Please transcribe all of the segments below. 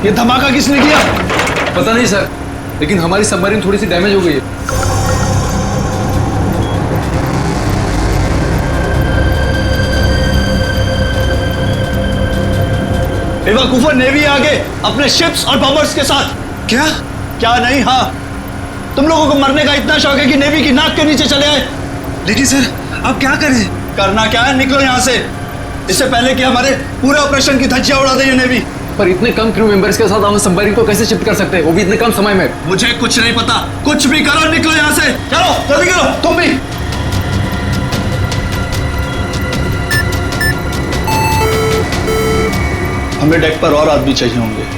ये धमाका किसने किया? पता नहीं सर, लेकिन हमारी सबमरीन थोड़ी सी डैमेज हो गई है। बेवकूफों, नेवी आगे अपने शिप्स और बॉम्बर्स के साथ। क्या? क्या नहीं? हाँ, तुम लोगों को मरने का इतना शौक है कि नेवी की नाक के नीचे चले आए। लेकिन सर आप क्या करें? करना क्या है, निकलो यहाँ से, इससे पहले कि हमारे पूरे ऑपरेशन की धज्जियां उड़ा दे ये नेवी। पर इतने कम क्रू मेंबर्स के साथ हम सबमरीन को कैसे शिफ्ट कर सकते हैं, वो भी इतने कम समय में? मुझे कुछ नहीं पता, कुछ भी करो, निकलो यहाँ से। चलो जल्दी करो, तुम भी। हमें डेक पर और आदमी चाहिए होंगे।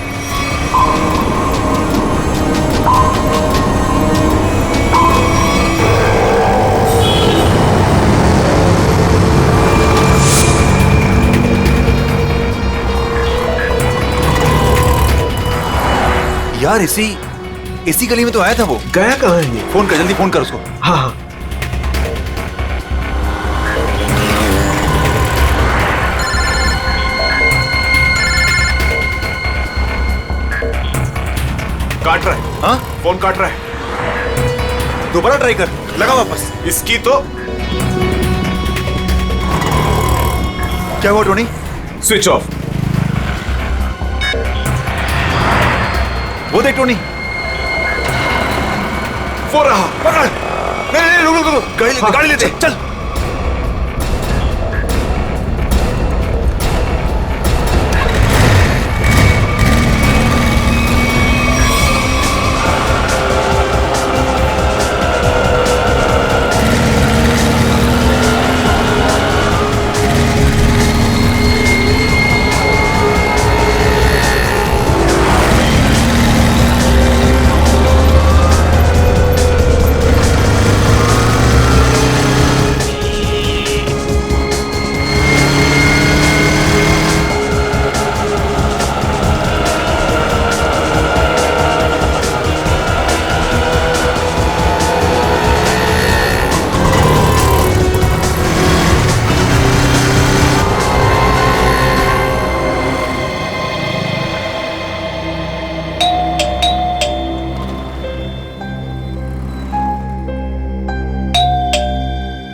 यार इसी गली में तो आया था वो। गया कहाँ है ये? फोन कर, जल्दी फोन कर उसको। हाँ हाँ। काट रहा है। हाँ फोन काट रहा है। दोबारा ट्राई कर, लगा वापस। इसकी तो क्या हुआ टोनी? Switch off. वो देख टोनी, वो रहा। पकड़। नहीं रुक, गाड़ी लेते चल।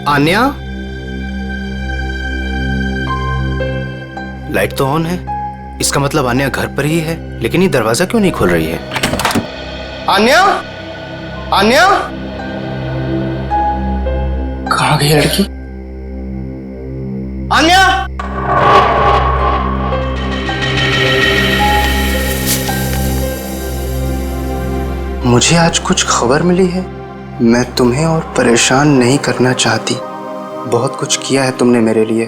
आन्या, लाइट तो ऑन है, इसका मतलब आन्या घर पर ही है, लेकिन ये दरवाजा क्यों नहीं खोल रही है? आन्या, आन्या, कहाँ गई लड़की? आन्या, मुझे आज कुछ खबर मिली है। मैं तुम्हें और परेशान नहीं करना चाहती। बहुत कुछ किया है तुमने मेरे लिए,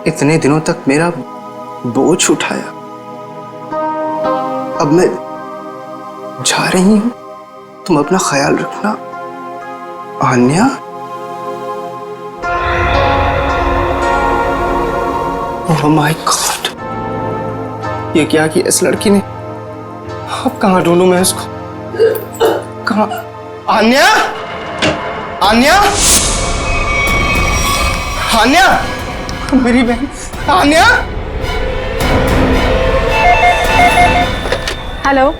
इतने दिनों तक मेरा बोझ उठाया। अब मैं जा रही हूं, तुम अपना ख्याल रखना आन्या। ओह माय गॉड, ये क्या किया इस लड़की ने? अब कहाँ ढूंढूं मैं इसको? कहाँ? आन्या, आन्या, आन्या, मेरी बहन आन्या। हेलो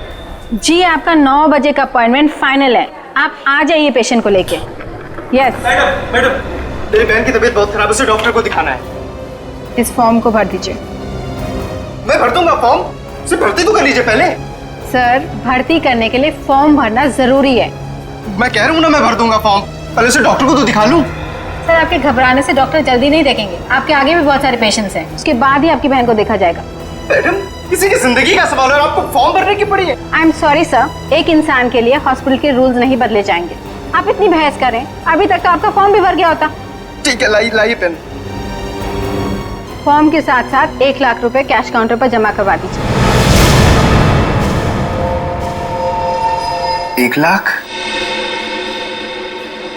जी, आपका 9 बजे का अपॉइंटमेंट फाइनल है, आप आ जाइए पेशेंट को लेके। यस मैडम, मेरी बहन की तबीयत बहुत खराब है, उसे डॉक्टर को दिखाना है। इस फॉर्म को भर दीजिए। मैं भर दूंगा फॉर्म, उसे भर्ती तो कर लीजिए पहले। सर, भर्ती करने के लिए फॉर्म भरना जरूरी है। मैं कह रहा हूँ ना, मैं भर दूंगा फॉर्म, पहले उसे डॉक्टर को तो दिखा लूं। सर, आपके घबराने से डॉक्टर जल्दी नहीं देखेंगे, आपके आगे भी बहुत सारे पेशेंट्स हैं, उसके बाद ही आपकी बहन को देखा जाएगा। मैडम, किसी की जिंदगी का सवाल है और आपको फॉर्म भरने की पड़ी है। आई एम सॉरी सर, एक इंसान के लिए हॉस्पिटल के रूल्स नहीं बदले जाएंगे। आप इतनी बहस करें, अभी तक तो आपका फॉर्म भी भर गया होता। ठीक है, लाइए पेन। फॉर्म के साथ साथ 1 लाख रुपए कैश काउंटर पर जमा करवा दीजिए। 1 लाख?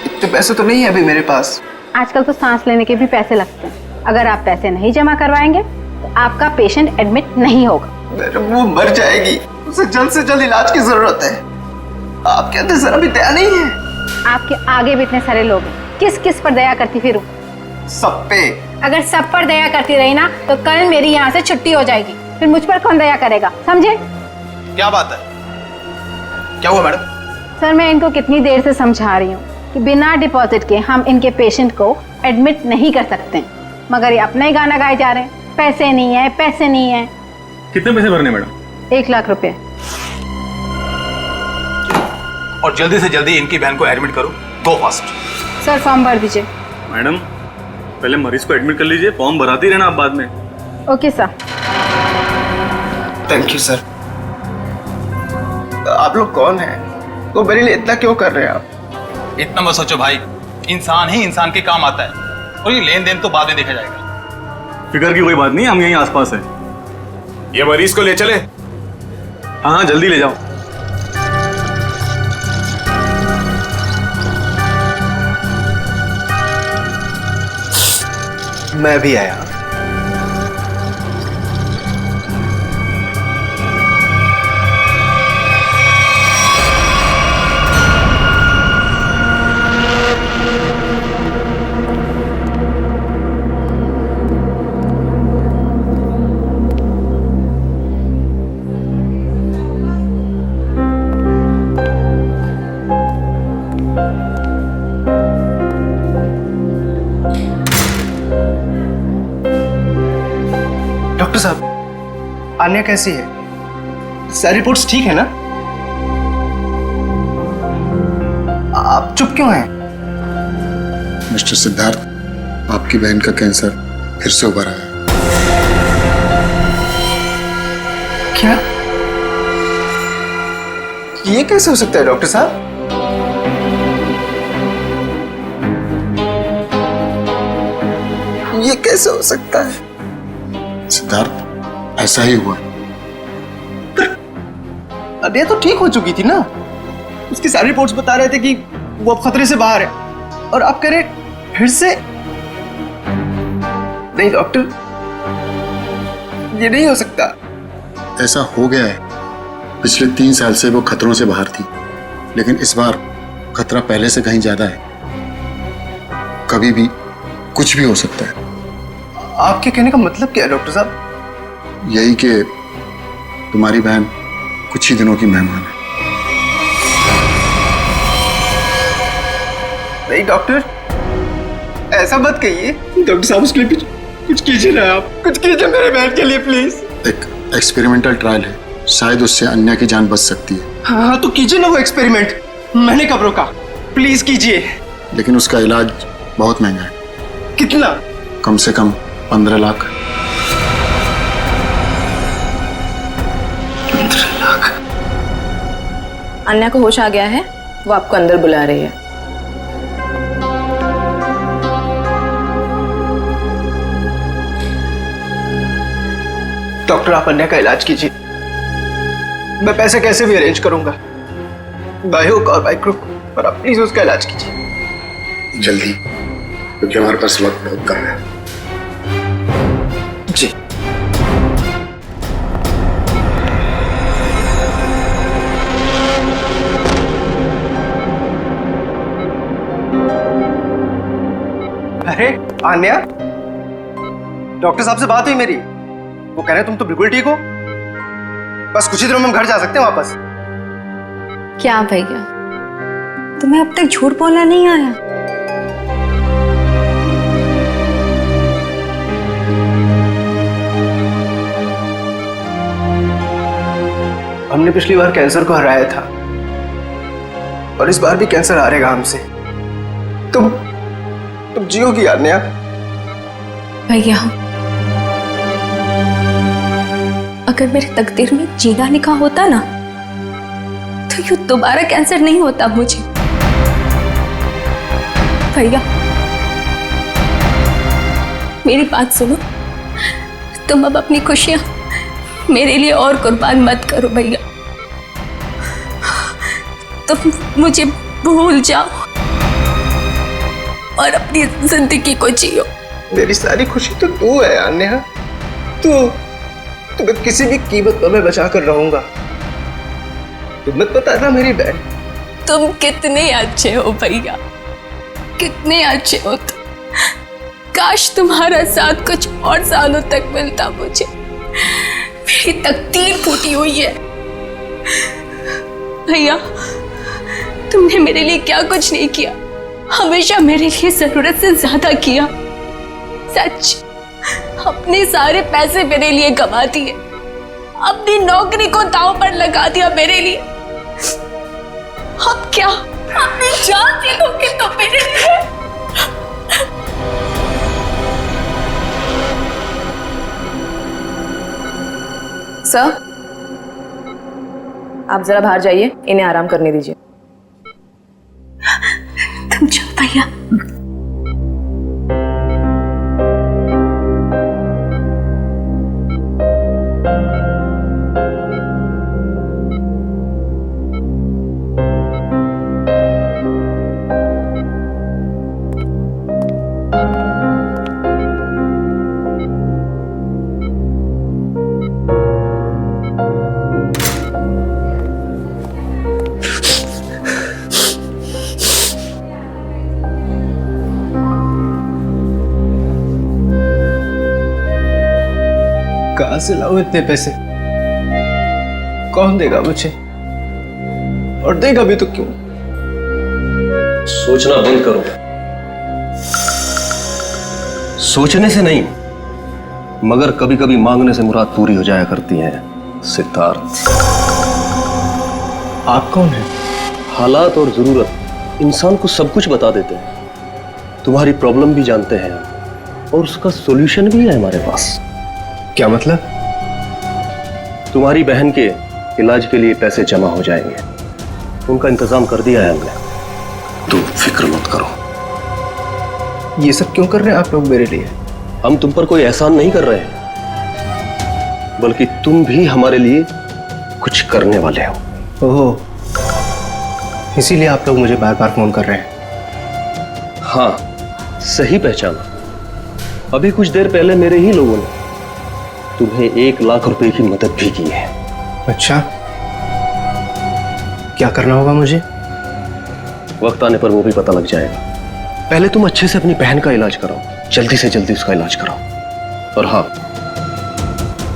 इतने पैसे तो नहीं है अभी मेरे पास। आजकल तो सांस लेने के भी पैसे लगते हैं, अगर आप पैसे नहीं जमा करवाएंगे तो आपका पेशेंट एडमिट नहीं होगा। मैडम, वो मर जाएगी, उसे जल्द से जल्द इलाज की जरूरत है। आपके अंदर जरा भी दया नहीं है। आपके आगे भी इतने सारे लोग हैं, किस किस पर दया करती फिरूं? सब पे। अगर सब पर दया करती रही ना तो कल मेरी यहाँ से छुट्टी हो जाएगी। फिर मुझ पर कौन दया करेगा, समझे? क्या बात है? क्या हुआ मैडम? सर मैं इनको कितनी देर से समझा रही हूँ कि बिना डिपॉजिट के हम इनके पेशेंट को एडमिट नहीं कर सकते, मगर ये अपना ही गाना गाए जा रहे हैं, पैसे नहीं है, पैसे नहीं है। कितने पैसे भरने मैडम? 1 लाख रुपए। और जल्दी से जल्दी इनकी बहन को एडमिट करो, गो फास्ट। सर फॉर्म भर दीजिए। मैडम पहले मरीज को एडमिट कर लीजिए, फॉर्म भराती रहना आप बाद में। Okay sir. Thank you sir. आप लोग कौन हैं? वो मेरे लिए इतना क्यों कर रहे हैं आप? इतना मत सोचो भाई, इंसान ही इंसान के काम आता है, और ये लेन देन तो बाद में देखा जाएगा। फिक्र की कोई बात नहीं, हम यहीं आसपास है। ये मरीज को ले चले। हाँ हाँ जल्दी ले जाओ। मैं भी आया। डॉक्टर साहब, आन्या कैसी है? सारी रिपोर्ट्स ठीक है ना? आप चुप क्यों हैं? मिस्टर सिद्धार्थ, आपकी बहन का कैंसर फिर से उभर आया है। क्या? ये कैसे हो सकता है डॉक्टर साहब? ये कैसे हो सकता है? सिद्धार्थ, ऐसा ही हुआ। अरे तो ठीक हो चुकी थी ना, उसकी सारी रिपोर्ट्स बता रहे थे कि वो अब खतरे से बाहर है, और आप कह रहे फिर से? नहीं डॉक्टर, ये नहीं हो सकता। ऐसा हो गया है। पिछले 3 साल से वो खतरों से बाहर थी, लेकिन इस बार खतरा पहले से कहीं ज्यादा है। कभी भी कुछ भी हो सकता है। आपके कहने का मतलब क्या है डॉक्टर साहब? यही कि तुम्हारी बहन कुछ ही दिनों की मेहमान है। नहीं डॉक्टर, ऐसा मत कहिए। डॉक्टर साहब, उसके लिए कुछ कीजिए ना, आप कुछ कीजिए मेरे बहन के लिए प्लीज। एक एक्सपेरिमेंटल ट्रायल है, शायद उससे अन्या की जान बच सकती है। हाँ तो कीजिए ना वो एक्सपेरिमेंट, मैंने कब रोका? प्लीज कीजिए। लेकिन उसका इलाज बहुत महंगा है। कितना? कम से कम 15 लाख। 15 लाख? अन्या को होश आ गया है, वो आपको अंदर बुला रही है। डॉक्टर, आप अन्या का इलाज कीजिए। मैं पैसे कैसे भी अरेंज करूंगा, बाय हुक और बाय क्रुक, पर आप प्लीज उसका इलाज कीजिए जल्दी, क्योंकि हमारे पास वक्त बहुत कम है। जी। अरे आन्या, डॉक्टर साहब से बात हुई मेरी, वो कह रहे तुम तो बिल्कुल ठीक हो, बस कुछ ही दिनों में हम घर जा सकते हैं वापस। क्या भैया, तुम्हें अब तक झूठ बोलना नहीं आया? हमने पिछली बार कैंसर को हराया था, और इस बार भी कैंसर हारेगा हमसे। तुम जियोगी आन्या। भैया, अगर मेरे तकदीर में जीना लिखा होता ना, तो यूं दोबारा कैंसर नहीं होता मुझे। भैया मेरी बात सुनो, तुम अब अपनी खुशियां मेरे लिए और कुर्बान मत करो भैया। तुम मुझे भूल जाओ और अपनी जिंदगी को जियो। मेरी सारी खुशी तो तू है आन्या, तुम्हें किसी भी कीमत पर मैं बचा कर रहूंगा। तुम मत बताना मेरी बहन। तुम कितने अच्छे हो भैया, कितने अच्छे हो तुम। काश तुम्हारा साथ कुछ और सालों तक मिलता मुझे, मेरी तकदीर फूटी हुई है। भैया, तुमने मेरे लिए क्या कुछ नहीं किया, हमेशा मेरे लिए जरूरत से ज्यादा किया। सच, अपने सारे पैसे मेरे लिए कमा दिए, अपनी नौकरी को दांव पर लगा दिया मेरे लिए। अब क्या अपनी जान दे दोगे तो मेरे लिए? सर, आप जरा बाहर जाइए, इन्हें आराम करने दीजिए। तुम जाओ भैया। कहाँ से लाऊं इतने पैसे? कौन देगा मुझे? और देगा भी तो क्यों? सोचना बंद करो। सोचने से नहीं, मगर कभी कभी मांगने से मुराद पूरी हो जाया करती है। सिद्धार्थ, आप कौन हैं? हालात और जरूरत इंसान को सब कुछ बता देते हैं। तुम्हारी प्रॉब्लम भी जानते हैं और उसका सॉल्यूशन भी है हमारे पास। क्या मतलब? तुम्हारी बहन के इलाज के लिए पैसे जमा हो जाएंगे, उनका इंतजाम कर दिया है हमने। तुम फिक्र मत करो। ये सब क्यों कर रहे हैं आप लोग मेरे लिए? हम तुम पर कोई एहसान नहीं कर रहे हैं, बल्कि तुम भी हमारे लिए कुछ करने वाले हो। ओह, इसीलिए आप लोग मुझे बार बार फोन कर रहे हैं। हाँ, सही पहचाना। अभी कुछ देर पहले मेरे ही लोगों ने तुम्हें 1 लाख रुपए की मदद भी की है। अच्छा, क्या करना होगा मुझे? वक्त आने पर वो भी पता लग जाएगा। पहले तुम अच्छे से अपनी बहन का इलाज कराओ, जल्दी से जल्दी उसका इलाज कराओ। और हाँ,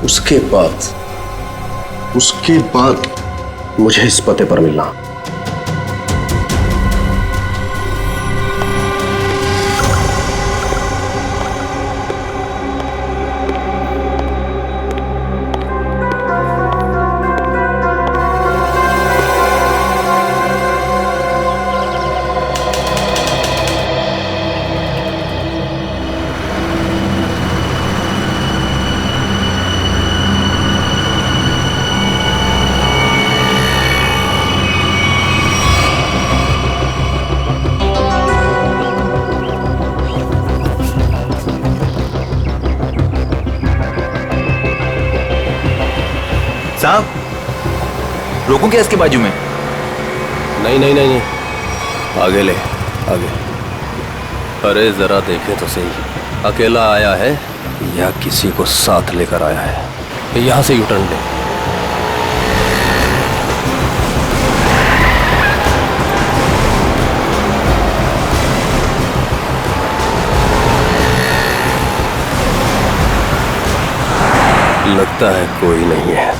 उसके बाद मुझे इस पते पर मिलना। साहब, रोकूं क्या इसके बाजू में? नहीं, आगे ले, आगे। अरे जरा देखें तो सही, अकेला आया है या किसी को साथ लेकर आया है? यहां से यूटर्न ले। लगता है कोई नहीं है।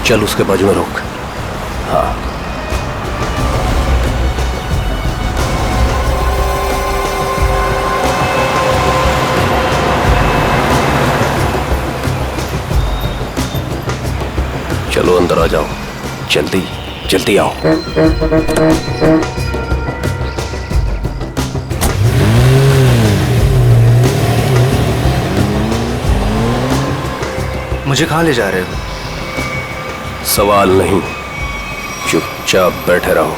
चल उसके बाजू में रोक। हाँ, चलो अंदर आ जाओ, जल्दी जल्दी आओ। मुझे कहाँ ले जा रहे हो? सवाल नहीं, चुपचाप बैठे रहो।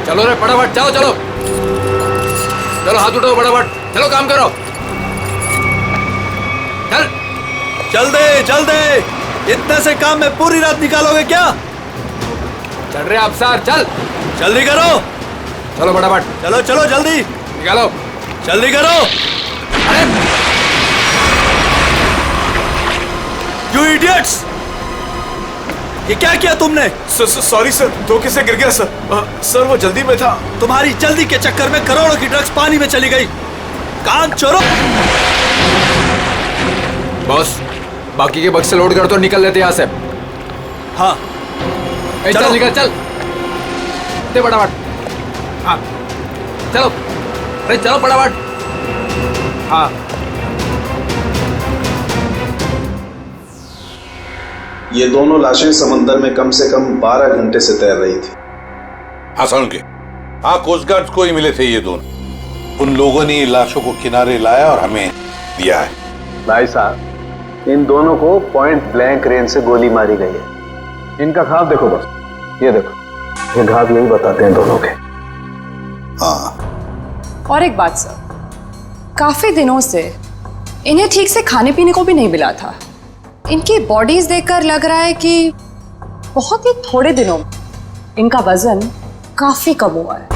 चलो रे फटाफट, चलो चलो चलो, हाथ उठाओ फटाफट, चलो काम करो, चल चल दे, इतने से काम में पूरी रात निकालोगे क्या? चल रहे अफसर, चल जल्दी करो, चलो फटाफट, चलो चलो जल्दी निकालो, जल्दी करो। अरे यू इडियट्स, ये क्या किया तुमने? सॉरी सर, धोखे से गिर गया सर। सर वो जल्दी में था। तुम्हारी जल्दी के चक्कर में करोड़ों की ड्रग्स पानी में चली गई। काम चोरों। बॉस, बाकी के बक्से लोड कर तो निकल लेते यहाँ से। हाँ चल निकल, चल दे फटाफट। हाँ चलो, अरे चलो फटाफट। हाँ ये दोनों लाशें समंदर में कम से कम 12 घंटे से तैर रही थी। हाँ सुन के, हाँ कोस्ट गार्ड को ही मिले थे ये दोनों। उन लोगों ने लाशों को किनारे लाया और हमें दिया है। भाई साहब, इन दोनों को पॉइंट ब्लैंक रेंज से गोली मारी गई है। इनका घाव देखो बस, ये देखो, ये घाव यही बताते हैं दोनों के। हाँ। और एक बात सर, काफी दिनों से इन्हें ठीक से खाने पीने को भी नहीं मिला था। इनकी बॉडीज देखकर लग रहा है कि बहुत ही थोड़े दिनों में इनका वजन काफी कम हुआ है।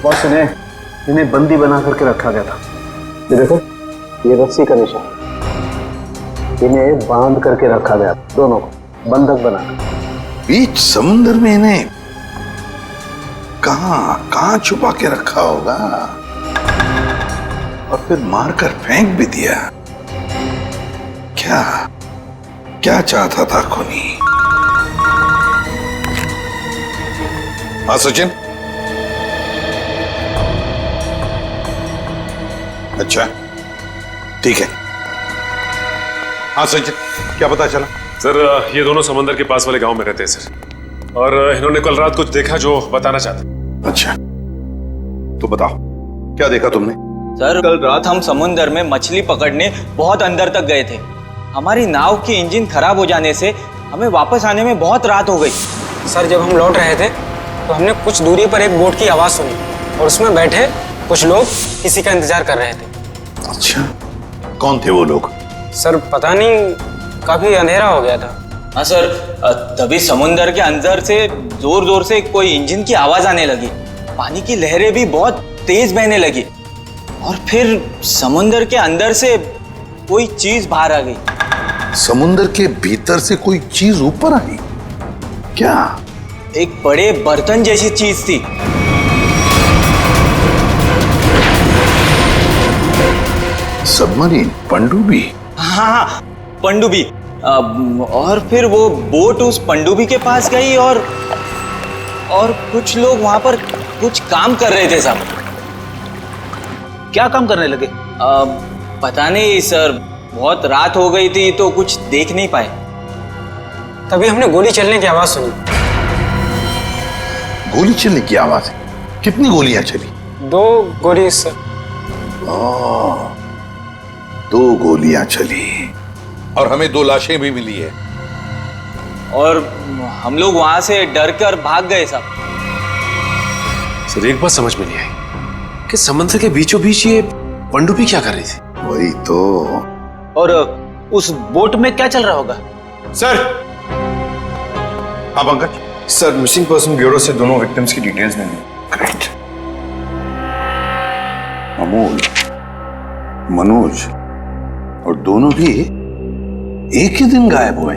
बॉस, इन्हें बंदी बना करके रखा गया था। ये देखो, ये रस्सी का निशान, इन्हें बांध करके रखा गया, दोनों को बंधक बनाकर। बीच समुद्र में इन्हें कहां छुपा के रखा होगा और फिर मारकर फेंक भी दिया। क्या चाहता था खूनी? हाँ सचिन, अच्छा ठीक है। हाँ सचिन, क्या पता चला? सर ये दोनों समंदर के पास वाले गांव में रहते हैं सर, और इन्होंने कल रात कुछ देखा जो बताना चाहते। अच्छा तो बताओ, क्या देखा तुमने? सर कल रात हम समुंदर में मछली पकड़ने बहुत अंदर तक गए थे। हमारी नाव की इंजन खराब हो जाने से हमें वापस आने में बहुत रात हो गई। सर जब हम लौट रहे थे तो हमने कुछ दूरी पर एक बोट की आवाज सुनी और उसमें बैठे कुछ लोग किसी का इंतजार कर रहे थे। अच्छा, कौन थे वो लोग? सर पता नहीं, काफी अंधेरा हो गया था। हाँ सर, तभी समुंदर के अंदर से जोर जोर से कोई इंजन की आवाज आने लगी। पानी की लहरें भी बहुत तेज बहने लगी और फिर समुंदर के अंदर से कोई चीज बाहर आ गई। समुंदर के भीतर से कोई चीज ऊपर आई? क्या? एक बड़े बर्तन जैसी चीज थी। सबमरीन, पनडुब्बी? हाँ, पनडुब्बी। और फिर वो बोट उस पनडुब्बी के पास गई और कुछ लोग वहां पर कुछ काम कर रहे थे साहब। क्या काम करने लगे? पता नहीं सर, बहुत रात हो गई थी तो कुछ देख नहीं पाए। तभी हमने गोली चलने की आवाज सुनी। गोली चलने की आवाज? कितनी गोलियां चली? 2 गोली सर। 2 गोलियां चली और हमें 2 लाशें भी मिली है। और हम लोग वहां से डर कर भाग गए साहब। सर एक बात समझ में नहीं आई कि समंदर के बीचों बीच ये पनडुब्बी क्या कर रही थी? वही तो। और उस बोट में क्या चल रहा होगा? सर। हाँ Pankaj. Sir missing person bureau से दोनों विक्टिम्स की डिटेल्स मिली। ग्रेट। अमोल, मनोज और दोनों भी एक ही दिन गायब हुए।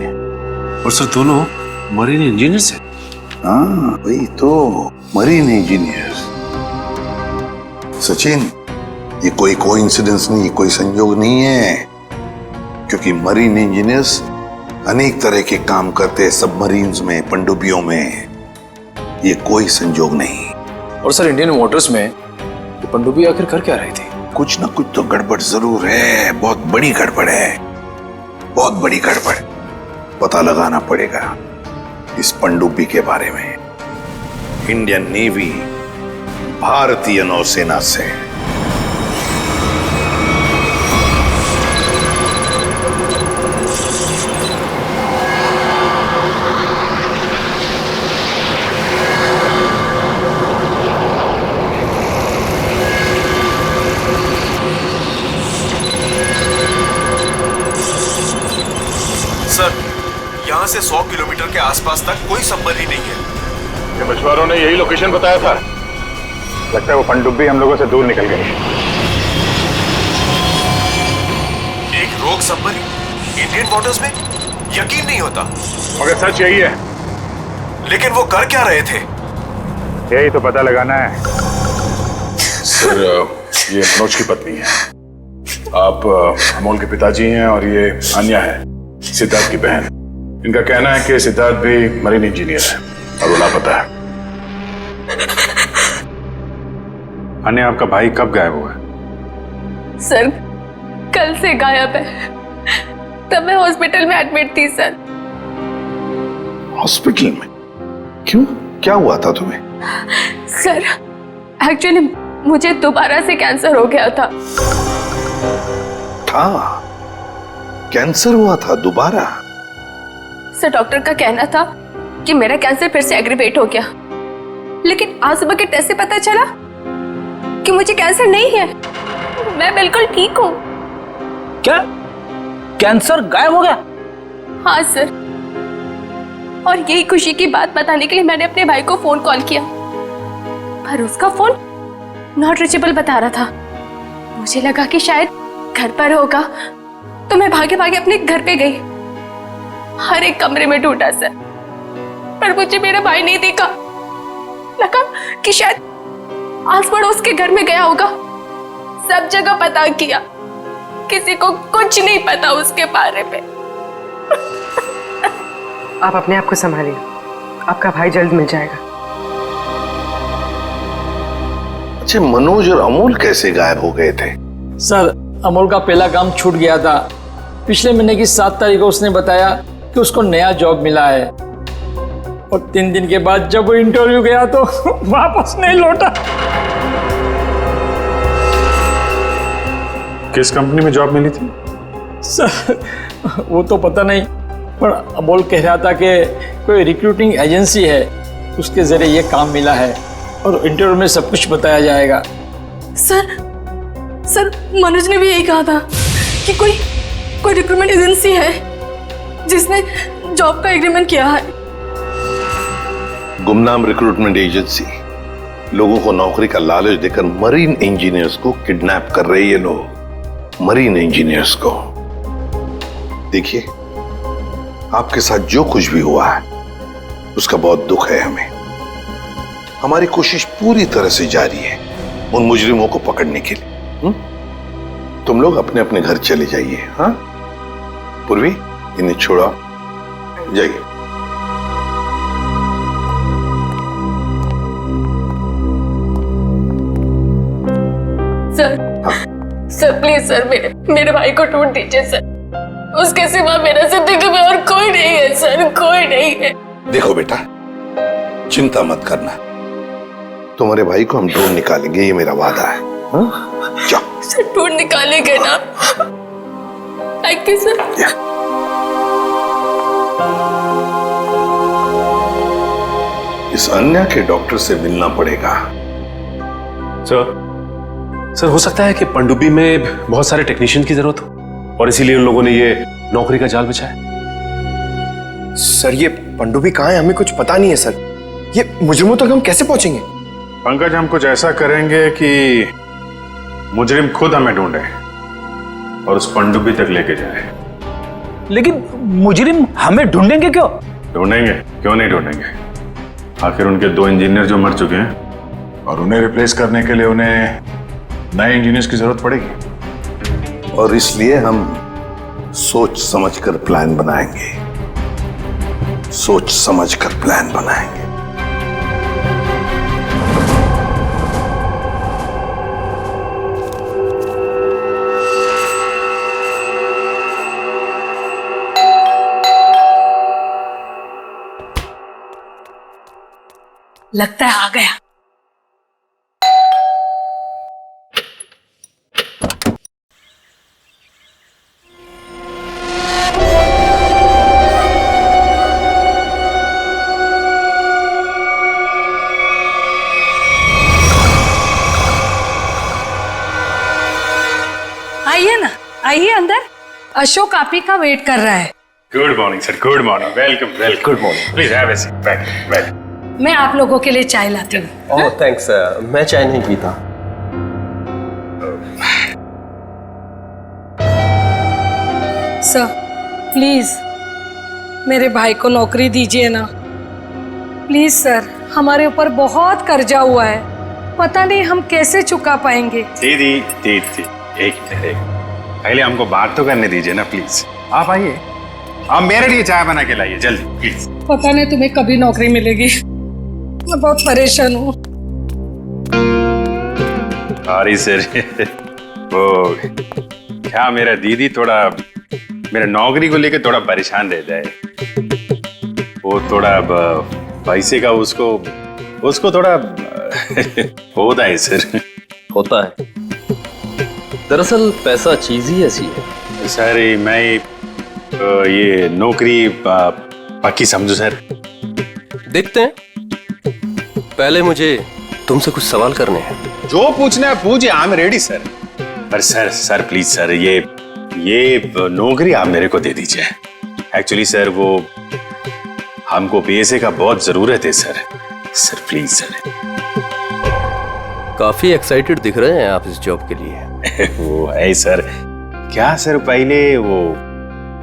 और सर दोनों मरीन इंजीनियर्स हैं। हाँ वही तो, मरीन इंजीनियर्स। सचिन, ये कोई कोइंसिडेंस नहीं, कोई संयोग नहीं है, क्योंकि मरीन इंजीनियर्स अनेक तरह के काम करते हैं सबमरीन्स में, पनडुब्बियों में। ये कोई संयोग नहीं। और सर इंडियन वाटर्स में ये पनडुब्बी आखिर कर क्या रही थी? कुछ ना कुछ तो गड़बड़ जरूर है, बहुत बड़ी गड़बड़ है, बहुत बड़ी गड़बड़। पता लगाना पड़ेगा इस पनडुब्बी के बारे में। इंडियन नेवी, भारतीय नौसेना से। सर, यहाँ से 100 किलोमीटर के आसपास तक कोई संपर्क ही नहीं है। ये मछुआरों ने यही लोकेशन बताया था। लगता है वो पनडुब्बी हम लोगों से दूर निकल गई। एक रोग सबमरीन इंडियन वाटर्स में? यकीन नहीं होता। मगर सच यही है। लेकिन वो कर क्या रहे थे? यही तो पता लगाना है। सर, ये मनोज की पत्नी है। आप अमोल के पिताजी हैं और ये अन्या है, सिद्धार्थ की बहन। इनका कहना है कि सिद्धार्थ भी मरीन इंजीनियर है और वो लापता है। अन्या, आपका भाई कब गायब हुआ है? सर, कल से गायब है। तब मैं हॉस्पिटल में एडमिट थी सर। हॉस्पिटल में? क्यों? क्या हुआ था तुम्हें? सर, एक्चुअली मुझे दोबारा से कैंसर हो गया था। कैंसर हुआ था दोबारा? सर, डॉक्टर का कहना था कि मेरा कैंसर फिर से एग्रीवेट हो गया, लेकिन आज सुबह के टेस्ट से पता चला कि मुझे कैंसर नहीं है। मैं बिल्कुल ठीक हूँ। क्या कैंसर गायब हो गया? हाँ सर, और यही खुशी की बात बताने के लिए मैंने अपने भाई को फोन कॉल किया, पर उसका फोन नॉट रीचेबल बता रहा था। मुझे लगा कि शायद घर पर होगा, तो मैं भागे भागे अपने घर पे गई। हर एक कमरे में ढूंढा सर, पर मुझे मेरा भाई नहीं दिखा। लगा कि शायद आस पड़ोस के घर में गया होगा। सब जगह पता किया, किसी को कुछ नहीं पता उसके बारे में। आप अपने आप को संभालिए, आपका भाई जल्द मिल जाएगा। अच्छा, मनोज और अमोल कैसे गायब हो गए थे? सर, अमोल का पहला काम छूट गया था। पिछले महीने की 7 तारीख को उसने बताया कि उसको नया जॉब मिला है, और 3 दिन के बाद जब वो इंटरव्यू गया तो वापस नहीं लौटा। किस कंपनी में जॉब मिली थी? सर, वो तो पता नहीं, पर अमोल कह रहा था कि कोई रिक्रूटिंग एजेंसी है, उसके जरिए ये काम मिला है और इंटरव्यू में सब कुछ बताया जाएगा। सर, मनोज ने भी यही कहा था कि कोई रिक्रूटमेंट एजेंसी है जिसने जॉब का एग्रीमेंट किया है। गुमनाम रिक्रूटमेंट एजेंसी लोगों को नौकरी का लालच देकर मरीन इंजीनियर्स को किडनैप कर रहे हैं। ये लोग मरीन इंजीनियर्स को। देखिए, आपके साथ जो कुछ भी हुआ है उसका बहुत दुख है हमें। हमारी कोशिश पूरी तरह से जारी है उन मुजरिमों को पकड़ने के लिए। तुम लोग अपने अपने घर चले जाइए। हाँ पूर्वी, इन्हें छोड़ा जाइए। सर प्लीज सर, मेरे भाई को ढूंढ दीजिए सर। उसके सिवा मेरा जिंदगी में और कोई नहीं है सर, कोई नहीं है। देखो बेटा, चिंता मत करना, तुम्हारे भाई को हम ढूंढ निकालेंगे, ये मेरा वादा है। जाओ सर, ढूंढ निकालेंगे ना? Thank you sir. इस अन्या के डॉक्टर से मिलना पड़ेगा। सर, हो सकता है कि पनडुब्बी में बहुत सारे टेक्नीशियन की जरूरत हो और इसीलिए उन लोगों ने ये नौकरी का जाल बिछाया। सर, ये पनडुब्बी कहाँ है? हमें कुछ पता नहीं है सर। ये मुजरिमों तक हम कैसे पहुंचेंगे? पंकज, हम कुछ ऐसा करेंगे कि मुजरिम खुद हमें ढूंढे और उस पनडुब्बी तक लेके जाए। लेकिन मुजरिम हमें ढूंढेंगे क्यों? ढूंढेंगे, क्यों नहीं ढूंढेंगे। आखिर उनके 2 इंजीनियर जो मर चुके हैं और उन्हें रिप्लेस करने के लिए उन्हें नए इंजीनियर्स की जरूरत पड़ेगी, और इसलिए हम सोच समझकर प्लान बनाएंगे। सोच समझकर प्लान बनाएंगे। लगता है आ गया। आइए ना, आइए अंदर। अशोक आप ही का वेट कर रहा है। Good morning sir, good morning, welcome welcome. Good morning, please have a seat, बैठ। मैं आप लोगों के लिए चाय लाती हूँ। ओह थैंक्स, मैं चाय नहीं पीता। सर प्लीज मेरे भाई को नौकरी दीजिए ना, प्लीज सर। हमारे ऊपर बहुत कर्जा हुआ है, पता नहीं हम कैसे चुका पाएंगे। दीदी एक मिनट, पहले हमको बात तो करने दीजिए ना प्लीज। आप आइए, आप मेरे लिए चाय बना के लाइए जल्दी प्लीज। पता नहीं तुम्हें कभी नौकरी मिलेगी, मैं बहुत परेशान हूँ। सॉरी सर, वो क्या मेरा दीदी थोड़ा मेरा नौकरी को लेकर थोड़ा परेशान रहता है। वो थोड़ा पैसे का उसको थोड़ा होता है सर। होता है, दरअसल पैसा चीज ही ऐसी है। सर मैं ये नौकरी पक्की समझू सर। देखते हैं, पहले मुझे तुमसे कुछ सवाल करने हैं। जो पूछना है पूछिए, आई एम रेडी सर। पर सर प्लीज सर, ये नौकरी आप मेरे को दे दीजिए। एक्चुअली सर वो हमको पैसे का बहुत जरूरत है सर प्लीज सर। काफी एक्साइटेड दिख रहे हैं आप इस जॉब के लिए। वो है सर, क्या सर पहले वो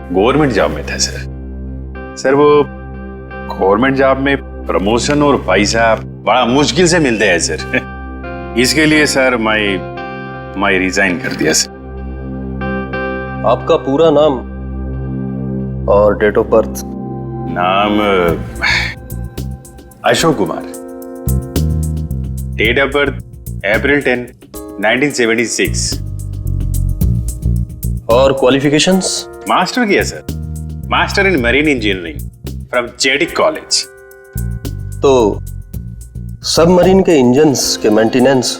गवर्नमेंट जॉब में था सर वो गवर्नमेंट जॉब में प्रमोशन और पैसा बड़ा मुश्किल से मिलते हैं सर। इसके लिए सर मैं रिजाइन कर दिया सर। आपका पूरा नाम और डेट ऑफ बर्थ? नाम Ashok Kumar, date of birth April 10, 1976। और क्वालिफिकेशंस? मास्टर किया sir, master in marine engineering from जेटिक कॉलेज। तो सबमरीन के इंजन्स के मेंटेनेंस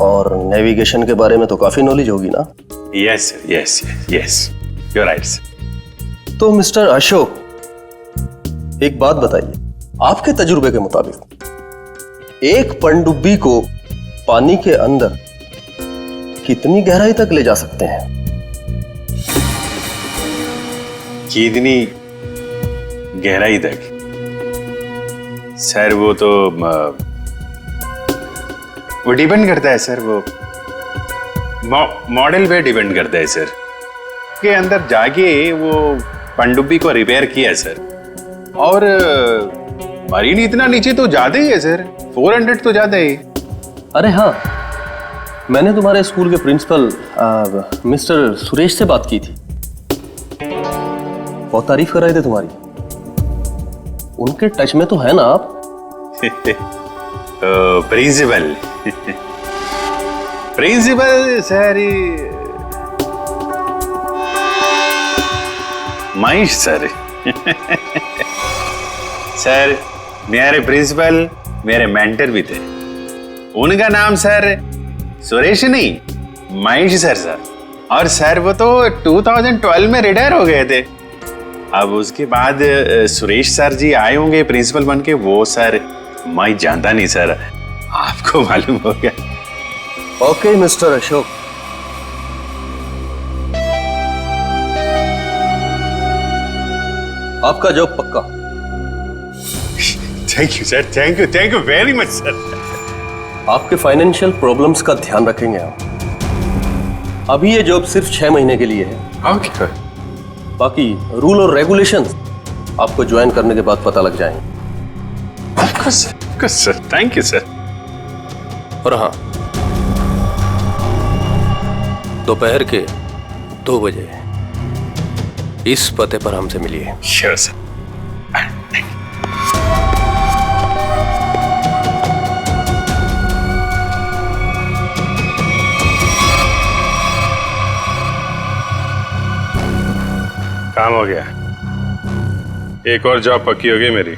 और नेविगेशन के बारे में तो काफी नॉलेज होगी ना? Yes sir, yes you are right sir. तो मिस्टर अशोक, एक बात बताइए, आपके तजुर्बे के मुताबिक एक पनडुब्बी को पानी के अंदर कितनी गहराई तक ले जा सकते हैं? कितनी गहराई तक? सर वो तो वो डिपेंड करता है सर, वो मॉडल पे डिपेंड करता है सर। के अंदर जाके वो पनडुब्बी को रिपेयर किया सर, और मरीन इतना नीचे तो ज्यादा ही है सर, 400 तो ज्यादा ही। अरे हाँ, मैंने तुम्हारे स्कूल के प्रिंसिपल मिस्टर सुरेश से बात की थी, बहुत तारीफ कर रहे थे तुम्हारी। उनके टच में तो है ना आप? Principal principal sir Mahesh sir. Sir मेरे प्रिंसिपल मेरे मेंटर भी थे, उनका नाम सर सुरेश नहीं महेश सर। और सर वो तो 2012 में रिटायर हो गए थे। अब उसके बाद सुरेश सर जी आए होंगे प्रिंसिपल बन के, वो सर मैं जानता नहीं सर, आपको मालूम हो गया। ओके मिस्टर अशोक, आपका जॉब पक्का। Thank you sir, thank you very much sir. आपके फाइनेंशियल प्रॉब्लम्स का ध्यान रखेंगे हम। अभी ये जॉब सिर्फ 6 महीने के लिए है। ओके। बाकी रूल और रेगुलेशंस आपको ज्वाइन करने के बाद पता लग जाएंगे। Sir thank you sir. और हाँ, दोपहर के 2 बजे इस पते पर हमसे मिलिए। Sure sir. काम हो गया, एक और जॉब पक्की हो गई मेरी।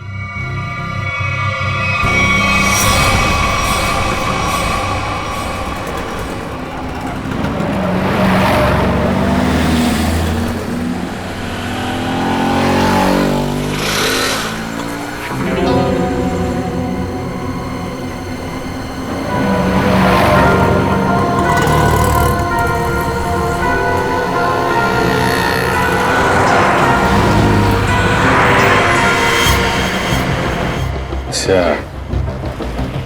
अच्छा,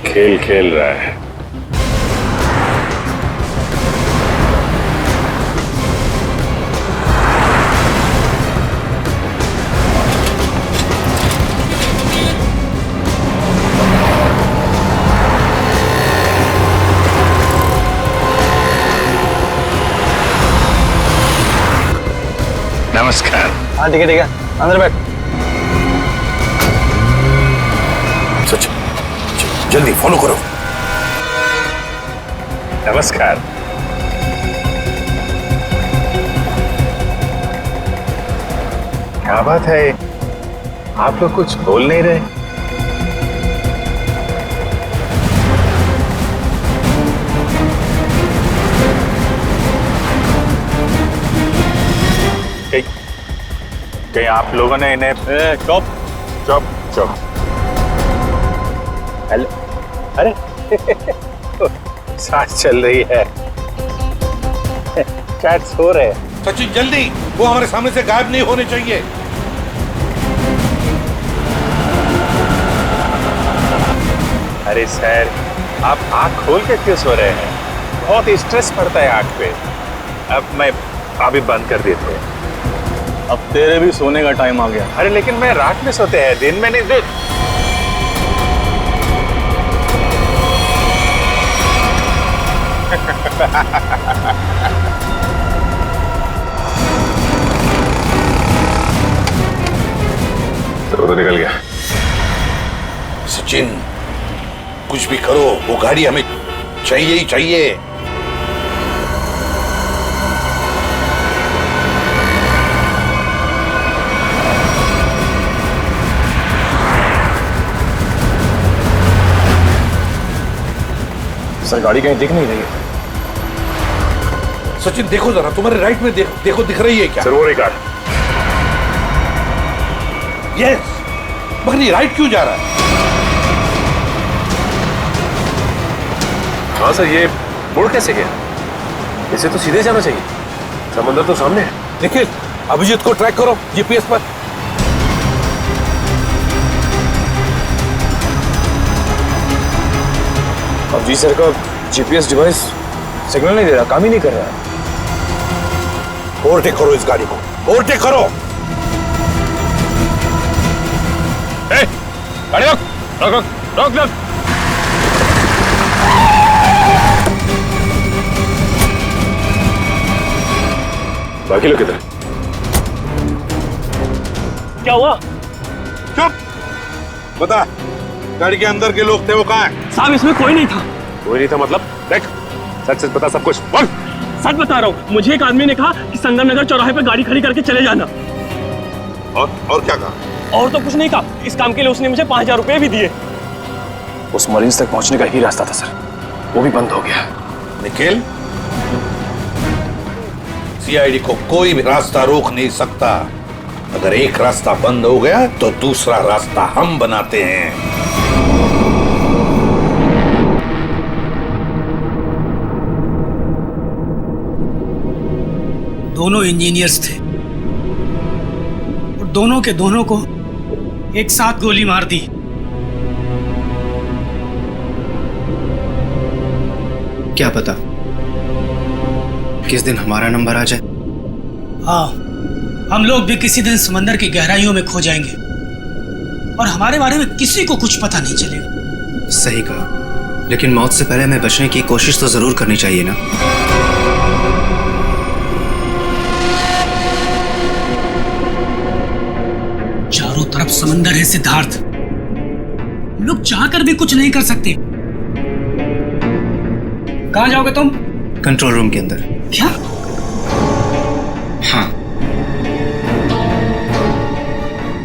खेल खेल रहा है। नमस्कार। हाँ ठीक है, अंदर बैठ। सच, जल्दी फॉलो करो। नमस्कार। क्या बात है, आप लोग कुछ बोल नहीं रहे? कहीं आप लोगों ने इन्हें चुप चुप चुप। हेलो, अरे सांस चल रही है, शायद सो रहे हैं। सचिन जल्दी, वो हमारे सामने से गायब नहीं होने चाहिए। अरे सर, आप आंख खोल के क्यों सो रहे हैं? बहुत स्ट्रेस पड़ता है आंख पे। अब मैं अभी बंद कर देते हैं। अब तेरे भी सोने का टाइम आ गया। अरे लेकिन मैं रात में सोते हैं, दिन में नहीं। तो निकल गया। सचिन, कुछ भी करो, वो गाड़ी हमें चाहिए ही चाहिए। सर गाड़ी कहीं दिख नहीं रही है। सचिन देखो जरा, तुम्हारे राइट में देखो दिख रही है क्या? सर वो रही कार। यस, मगर ये राइट क्यों जा रहा है? हाँ सर, ये मुड़ कैसे गया? इसे तो सीधे जाना चाहिए, समंदर तो सामने है। निखिल, अभिजीत को ट्रैक करो जीपीएस पर। अब जी सर का जीपीएस डिवाइस सिग्नल नहीं दे रहा, काम ही नहीं कर रहा है। ओवरटेक करो इस गाड़ी को, ओवरटेक करो। गाड़ी रोक रोक रोक रोक रोक। बाकी लोग किधर? क्या हुआ? चुप, बता, गाड़ी के अंदर के लोग थे वो कहाँ हैं? साहब इसमें कोई नहीं था। कोई नहीं था मतलब? देख, सच सच बता सब कुछ, बोल। सच बता रहा हूँ, मुझे एक आदमी ने कहा कि संगम नगर चौराहे पे गाड़ी खड़ी करके चले जाना। और क्या कहा? और तो कुछ नहीं कहा, इस काम के लिए उसने मुझे 5000 रुपए भी दिए। उस मरीज तक पहुंचने का ही रास्ता था सर, वो भी बंद हो गया। निखिल, सीआईडी को कोई भी रास्ता रोक नहीं सकता। अगर एक रास्ता बंद हो गया तो दूसरा रास्ता हम बनाते हैं। दोनों इंजीनियर्स थे और दोनों के दोनों को एक साथ गोली मार दी। क्या पता किस दिन हमारा नंबर आ जाए। हाँ, हम लोग भी किसी दिन समंदर की गहराइयों में खो जाएंगे और हमारे बारे में किसी को कुछ पता नहीं चलेगा। सही कहा, लेकिन मौत से पहले हमें बचने की कोशिश तो जरूर करनी चाहिए ना। चारों तरफ समंदर है सिद्धार्थ, हम लोग चाहकर भी कुछ नहीं कर सकते। कहाँ जाओगे तुम? कंट्रोल रूम के अंदर। क्या?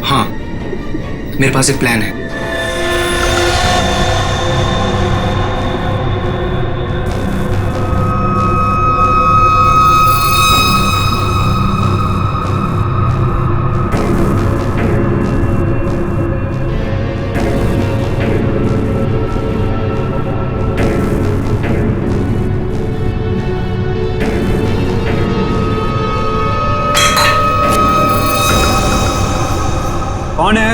हाँ, मेरे पास एक प्लान है। कौन है?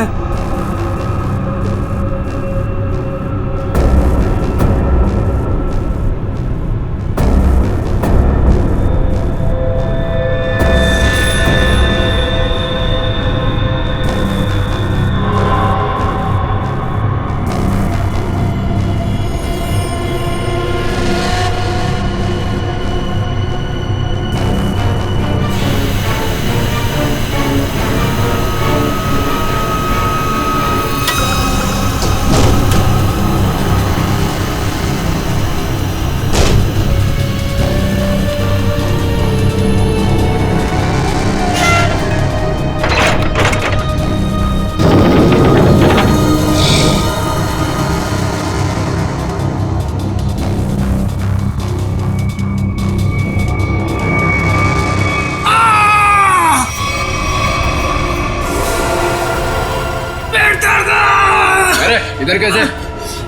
अरे इधर कैसे?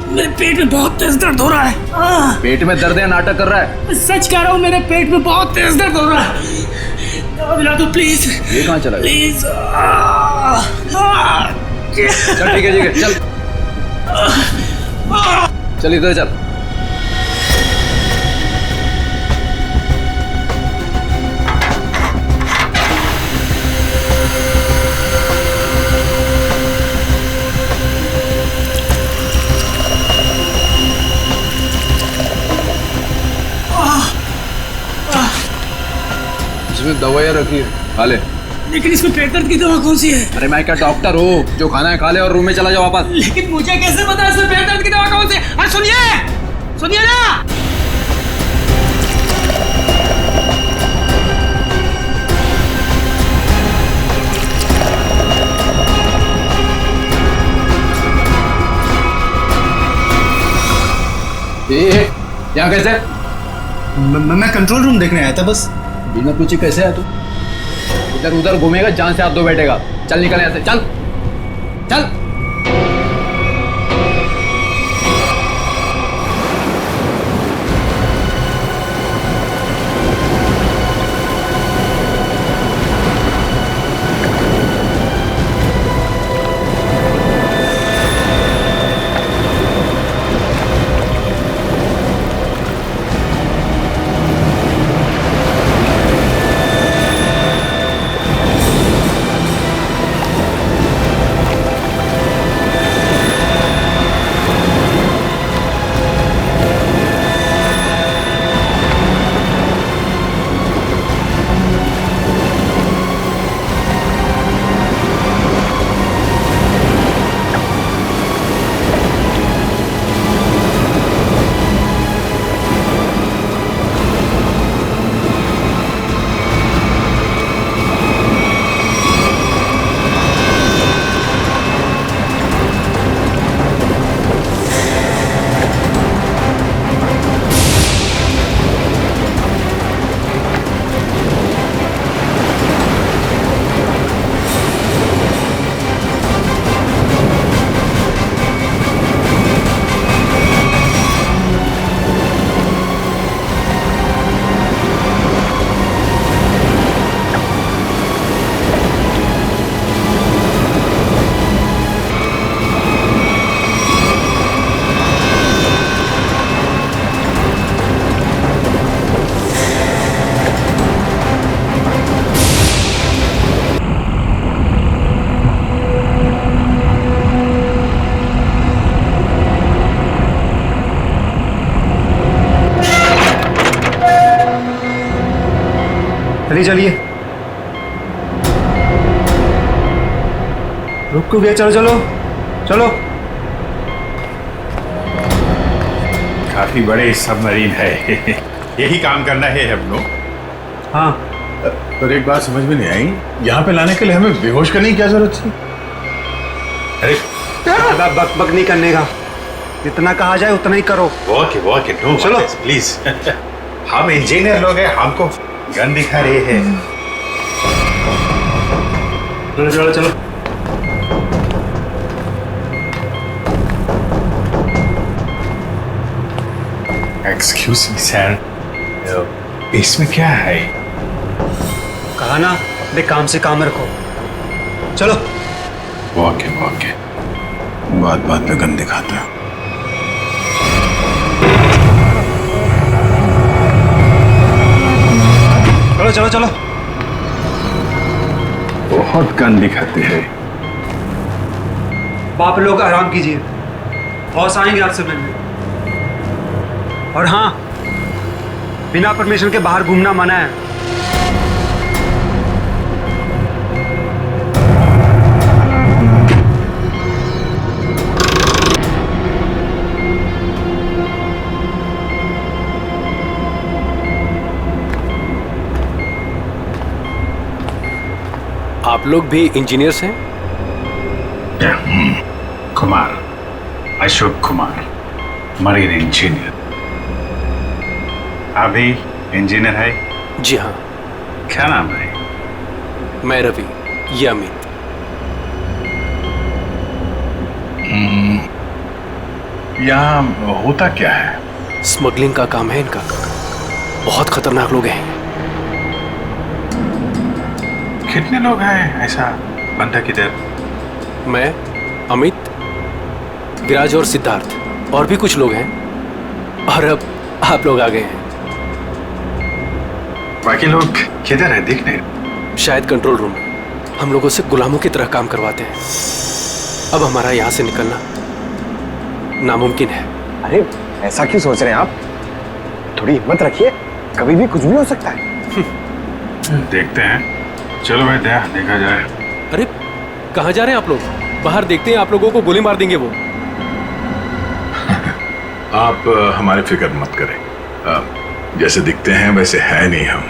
मेरे पेट में बहुत तेज दर्द हो रहा है। पेट में दर्द है, नाटक कर रहा है? सच कह रहा हूँ, मेरे पेट में बहुत तेज दर्द हो रहा है। दवा दिला दो प्लीज। ये कहाँ चला गया? प्लीज। चल ठीक है चल चल इधर चल। इसमें दवाइयाँ रखी है, खा ले। लेकिन इसमें पेट दर्द की दवा कौन सी है? अरे मैं क्या डॉक्टर हूँ? जो खाना है खा ले और रूम में चला जाओ वापस। लेकिन मुझे कैसे पता इसमें पेट दर्द की दवा कौन सी है? अरे सुनिए ना। यहाँ कैसे? मैं कंट्रोल रूम देखने आया था बस। बिना पूछे कैसे आया तू? इधर उधर घूमेगा, जान से हाथ धो बैठेगा। चल निकल यहाँ से, चल चल। चलिए रुक गए। चलो चलो चलो। काफी बड़े सबमरीन है। यही काम करना है हम लोग। हाँ पर एक बात समझ में नहीं आई, यहाँ पे लाने के लिए हमें बेहोश करने की क्या जरूरत थी? अरे ज्यादा बक बक नहीं करने का, जितना कहा जाए उतना ही करो। ओके चलो प्लीज। हम इंजीनियर लोग हैं, हमको गन दिखा रहे हैं। चलो चलो चलो। एक्सक्यूज मी सर, इसमें क्या है? कहा ना अपने काम से काम रखो। चलो। ओके बात पे गन दिखाता है। चलो चलो चलो। बहुत गन दिखाते हैं। बाप लोग आराम कीजिए, बॉस आएंगे आपसे मिलने। और हाँ, बिना परमिशन के बाहर घूमना मना है। आप लोग भी इंजीनियर्स हैं? Kumar, Ashok Kumar, marine engineer. अभी इंजीनियर है? जी हाँ। क्या नाम है? मैं रवि, ये अमित। यहाँ होता क्या है? स्मगलिंग का काम है इनका। बहुत खतरनाक लोग हैं। कितने लोग हैं ऐसा बंधक इधर? मैं, अमित, विराज और सिद्धार्थ, और भी कुछ लोग हैं। और अब आप लोग आ गए हैं। बाकी लोग किधर हैं? दिख नहीं। शायद कंट्रोल रूम। हम लोगों से गुलामों की तरह काम करवाते हैं। अब हमारा यहाँ से निकलना नामुमकिन है। अरे ऐसा क्यों सोच रहे हैं आप? थोड़ी हिम्मत रखिए, कभी भी कुछ भी हो सकता है। देखते हैं। चलो भाई, देखा जाए। अरे कहाँ जा रहे हैं आप लोग? बाहर देखते हैं, आप लोगों को गोली मार देंगे वो। आप हमारी फिक्र मत करें। जैसे दिखते हैं वैसे है नहीं हम।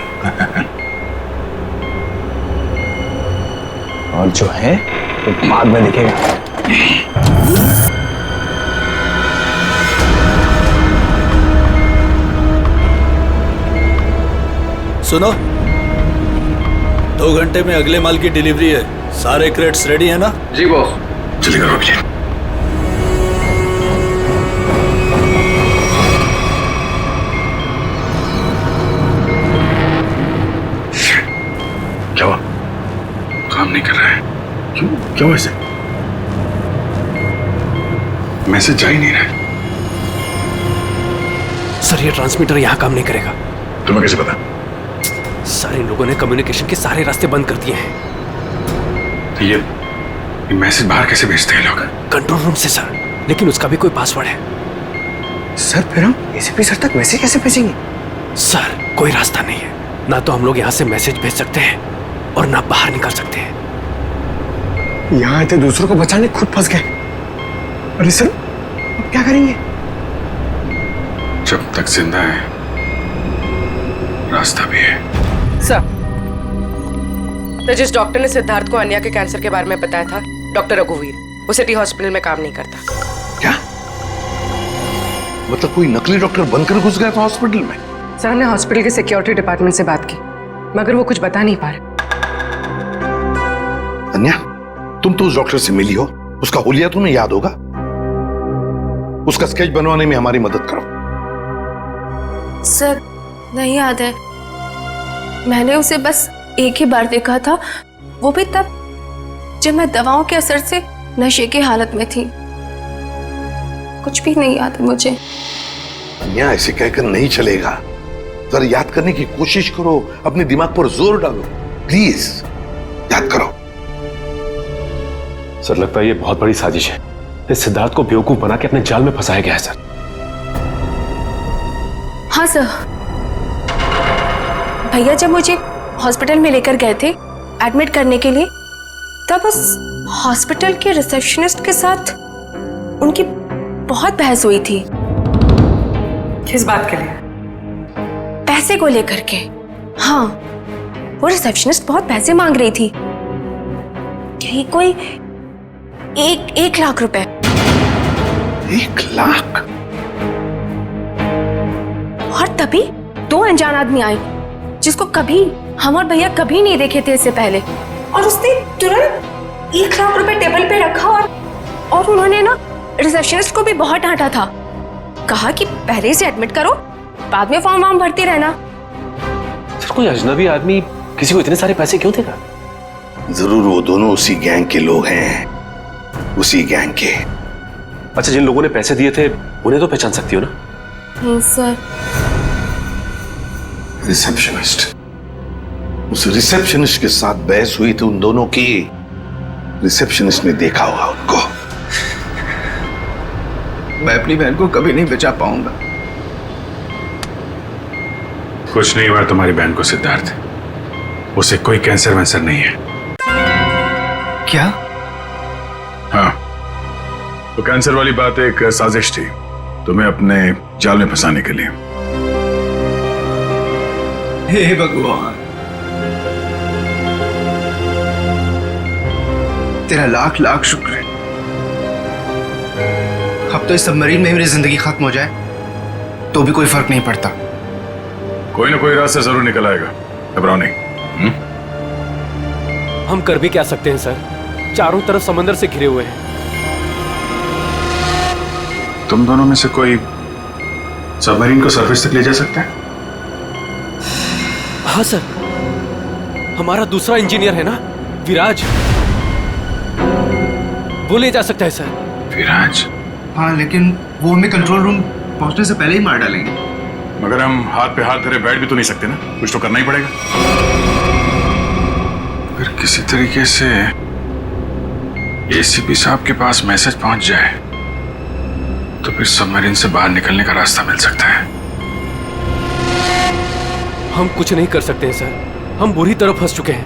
और जो है तो बाद में दिखेगा। सुनो, 2 घंटे में अगले माल की डिलीवरी है। सारे क्रेट्स रेडी है ना? जी बॉस। जल्दी करो अभी। क्या हुआ? काम नहीं कर रहा है? क्यों? क्यों ऐसे? मैसेज जा ही नहीं रहा। सर ये ट्रांसमीटर यहाँ काम नहीं करेगा। तुम्हें कैसे पता? सारे लोगों ने कम्युनिकेशन के सारे रास्ते बंद कर दिए हैं। तो ये मैसेज बाहर कैसे भेजते हैं लोग? कंट्रोल रूम से सर, लेकिन उसका भी कोई पासवर्ड है। सर फिर हम एसीपी सर तक मैसेज कैसे भेजेंगे? सर कोई रास्ता नहीं है। ना तो हम लोग यहाँ से मैसेज भेज सकते हैं और ना बाहर निकल सकते हैं। यहाँ आते दूसरों को बचाने खुद फंस गए। अरे सर अब क्या करेंगे? जब तक जिंदा है रास्ता भी है। सर, तो जिस डॉक्टर ने सिद्धार्थ को अन्या के कैंसर के बारे में बताया था, डॉक्टर रघुवीर, वो सिटी हॉस्पिटल में काम नहीं करता। क्या मतलब कोई नकली डॉक्टर बनकर घुस गया था हॉस्पिटल में? सर हमने हॉस्पिटल के सिक्योरिटी डिपार्टमेंट से बात की, मगर वो कुछ बता नहीं पा रहे। अन्या, तुम तो उस डॉक्टर से मिली हो, उसका हुलिया तुम्हें याद होगा। उसका स्केच बनवाने में हमारी मदद करो। सर नहीं याद है, मैंने उसे बस एक ही बार देखा था, वो भी तब जब मैं दवाओं के असर से नशे की हालत में थी। कुछ भी नहीं याद है मुझे। अन्या ऐसे कहकर नहीं चलेगा। जरा याद करने की कोशिश करो, अपने दिमाग पर जोर डालो, प्लीज याद करो। सर लगता है ये बहुत बड़ी साजिश है। इस सिद्धार्थ को बेवकूफ बना के अपने जाल में फंसाया गया है सर। हाँ सर, भैया जब मुझे हॉस्पिटल में लेकर गए थे एडमिट करने के लिए, तब उस हॉस्पिटल के रिसेप्शनिस्ट के साथ उनकी बहुत बहस हुई थी। किस बात के लिए? पैसे को लेकर के। हाँ, वो रिसेप्शनिस्ट बहुत पैसे मांग रही थी, यही कोई 1 लाख रुपए। 1 लाख? और तभी 2 अनजान आदमी आए जिसको कभी हम और भैया कभी नहीं देखे थे इससे पहले, और उसने तुरंत 1 लाख रुपए टेबल पे रखा और उन्होंने ना रिसेप्शनिस्ट को भी बहुत डांटा था। कहा कि पहले से एडमिट करो, बाद में फॉर्म वार्म भरते रहना। सर कोई अजनबी आदमी किसी को इतने सारे पैसे क्यों देगा? जरूर वो दोनों उसी गैंग के लोग हैं, उसी गैंग के। अच्छा, जिन लोगों ने पैसे दिए थे उन्हें तो पहचान सकती हो ना? नहीं सर। रिसेप्शनिस्ट, उस रिसेप्शनिस्ट के साथ बहस हुई थी उन दोनों की। रिसेप्शनिस्ट ने देखा होगा उनको। मैं अपनी बहन को कभी नहीं बचा पाऊंगा। कुछ नहीं हुआ तुम्हारी बहन को सिद्धार्थ, उसे कोई कैंसर वैंसर नहीं है। क्या? हाँ, वो कैंसर वाली बात एक साजिश थी तुम्हें अपने जाल में फंसाने के लिए। हे भगवान, तेरा लाख लाख शुक्र है। अब तो इस सबमरीन में मेरी जिंदगी खत्म हो जाए तो भी कोई फर्क नहीं पड़ता। कोई ना कोई रास्ता जरूर निकल आएगा, घबराओ नहीं। हम कर भी क्या सकते हैं सर? चारों तरफ समंदर से घिरे हुए हैं। तुम दोनों में से कोई सबमरीन को सरफेस तक ले जा सकता है? हाँ सर, हमारा दूसरा इंजीनियर है ना, विराज, वो ले जा सकता है सर। विराज? हाँ, लेकिन वो हमें कंट्रोल रूम पहुंचने से पहले ही मार डालेंगे। मगर हम हाथ पे हाथ धरे बैठ भी तो नहीं सकते ना, कुछ तो करना ही पड़ेगा। अगर किसी तरीके से एसीपी साहब के पास मैसेज पहुंच जाए तो फिर सबमरीन से बाहर निकलने का रास्ता मिल सकता है। हम कुछ नहीं कर सकते हैं सर, हम बुरी तरह फंस चुके हैं।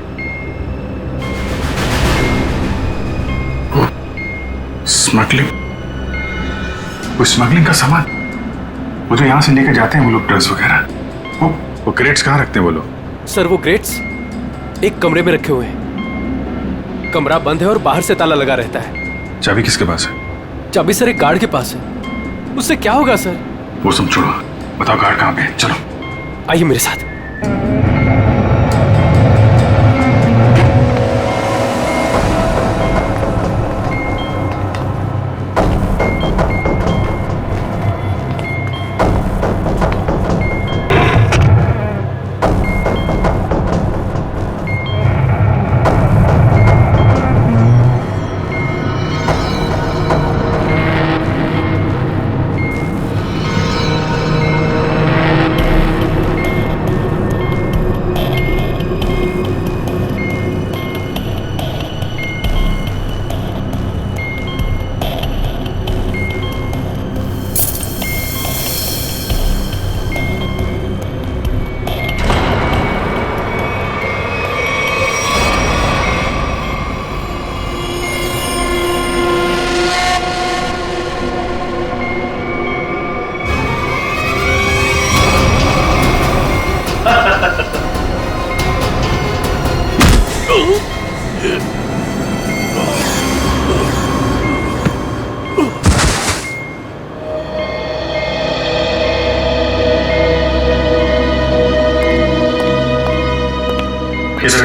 स्मगलिंग? वो स्मगलिंग का सामान वो जो यहां से लेकर जाते हैं वो लोग, ड्रग्स वगैरह, वो क्रेट्स कहाँ रखते हैं वो लोग? सर वो क्रेट्स एक कमरे में रखे हुए हैं। कमरा बंद है और बाहर से ताला लगा रहता है। चाबी किसके पास है? चाबी सर एक गार्ड के पास है। उससे क्या होगा सर? वो सब छोड़ो, बताओ गार्ड कहाँ पे है? चलो आइए मेरे साथ।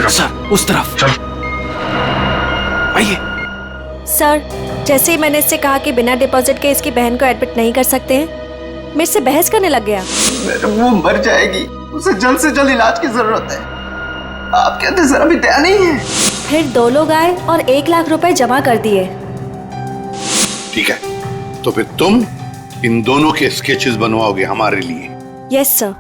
सर उस तरफ आइए। सर, जैसे ही मैंने इससे कहा कि बिना डिपॉजिट के इसकी बहन को एडमिट नहीं कर सकते हैं, मेरे से बहस करने लग गया। वो मर जाएगी, उसे जल्द से जल्द इलाज की जरूरत है। आप कहते सर अभी दया नहीं है। फिर 2 लोग आए और 1 लाख रुपए जमा कर दिए। ठीक है, तो फिर तुम इन दोनों के स्केचेस बनवाओगे हमारे लिए? Yes sir.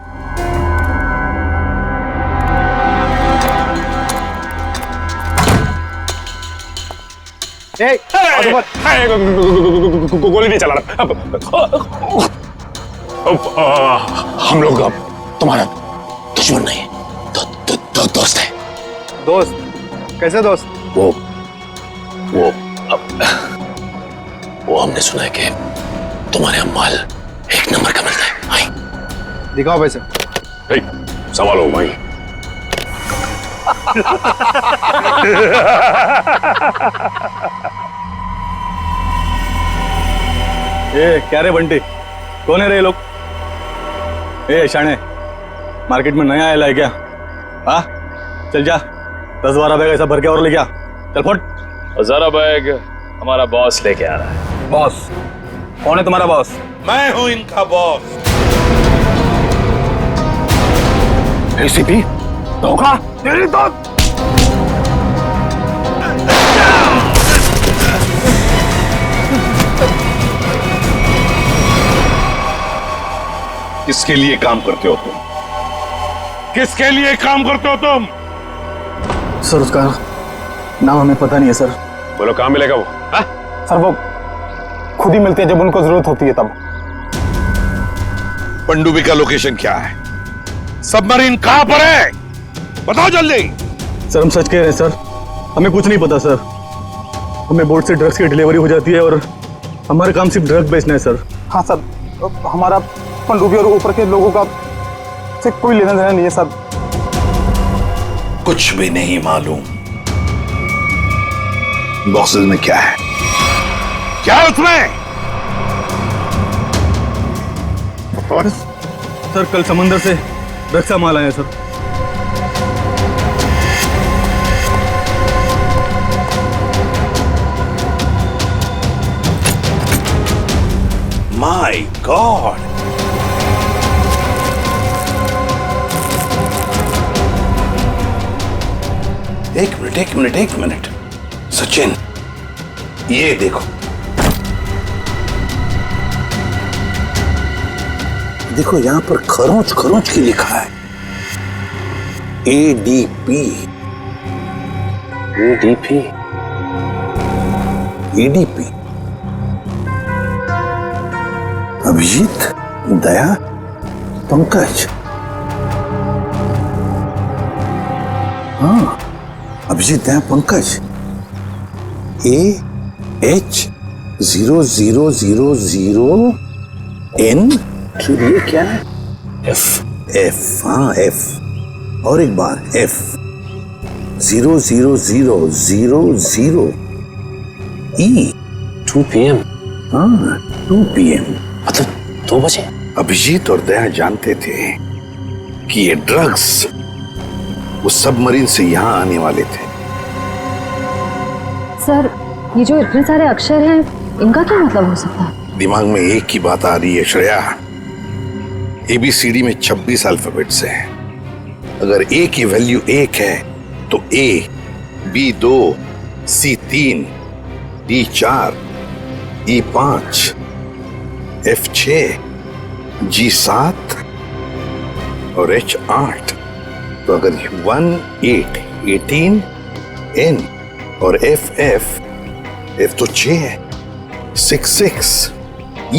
गोली नहीं चला रहा। हम लोग अब तुम्हारा दुश्मन नहीं, दोस्त है। दोस्त? कैसे दोस्त? वो हमने सुना है कि तुम्हारे यहाँ माल 1 नंबर का मिलता है। आई दिखाओ पैसे। संभालो भाई। ए क्या रे बंटी, कौन है रे लोग? ए शाणे, मार्केट में नया आया है क्या? हाँ चल जा, 10-12 बैग ऐसा भर के और ले गया। चल फट। 1000 बैग हमारा बॉस लेके आ रहा है। बॉस? कौन है तुम्हारा बॉस? मैं हूं इनका बॉस। एसीपी धोखा तेरी तो। किसके लिए काम करते हो तुम? किसके लिए काम करते हो तुम? सर उसका नाम हमें पता नहीं है सर। बोलो कहाँ मिलेगा वो? सर वो खुद ही मिलते हैं जब उनको जरूरत होती है तब। पनडुब्बी का लोकेशन क्या है? सबमरीन कहां पर है? बताओ जल्दी। सर हम सच कह रहे हैं सर, हमें कुछ नहीं पता सर। हमें बोट से ड्रग्स की डिलीवरी हो जाती है और हमारा काम सिर्फ ड्रग बेचना है सर। हाँ सर, हमारा पनडुब्बी और ऊपर के लोगों का से कोई लेना देना नहीं है सर। कुछ भी नहीं मालूम। बॉक्सेस में क्या है? क्या है उसमें? सर कल समंदर से ड्रग्स का माल आया सर। My God. एक मिनट सचिन, ये देखो, देखो यहां पर खरोंच खरोंच की लिखा है ADP। EDP अभिजीत, दया, पंकज। हाँ, अभिजीत, दया, पंकज। AH0000N। ये क्या है? F। हाँ, F। और एक बार F 00000 E। 2 PM। हाँ, 2 PM, मतलब 2 बजे। अभिजीत और दया जानते थे कि ये ड्रग्स उस सबमरीन से यहां आने वाले थे। सर, ये जो इतने सारे अक्षर हैं, इनका क्या मतलब हो सकता है? दिमाग में एक ही बात आ रही है श्रेया, ABCD में 26 अल्फाबेट्स हैं। अगर A की वैल्यू 1 है तो A, B 2, C 3, D 4, E 5, F 6, G 7 और H 8। तो अगर 1 8 18 N और F तो 6 है, 6 6 E।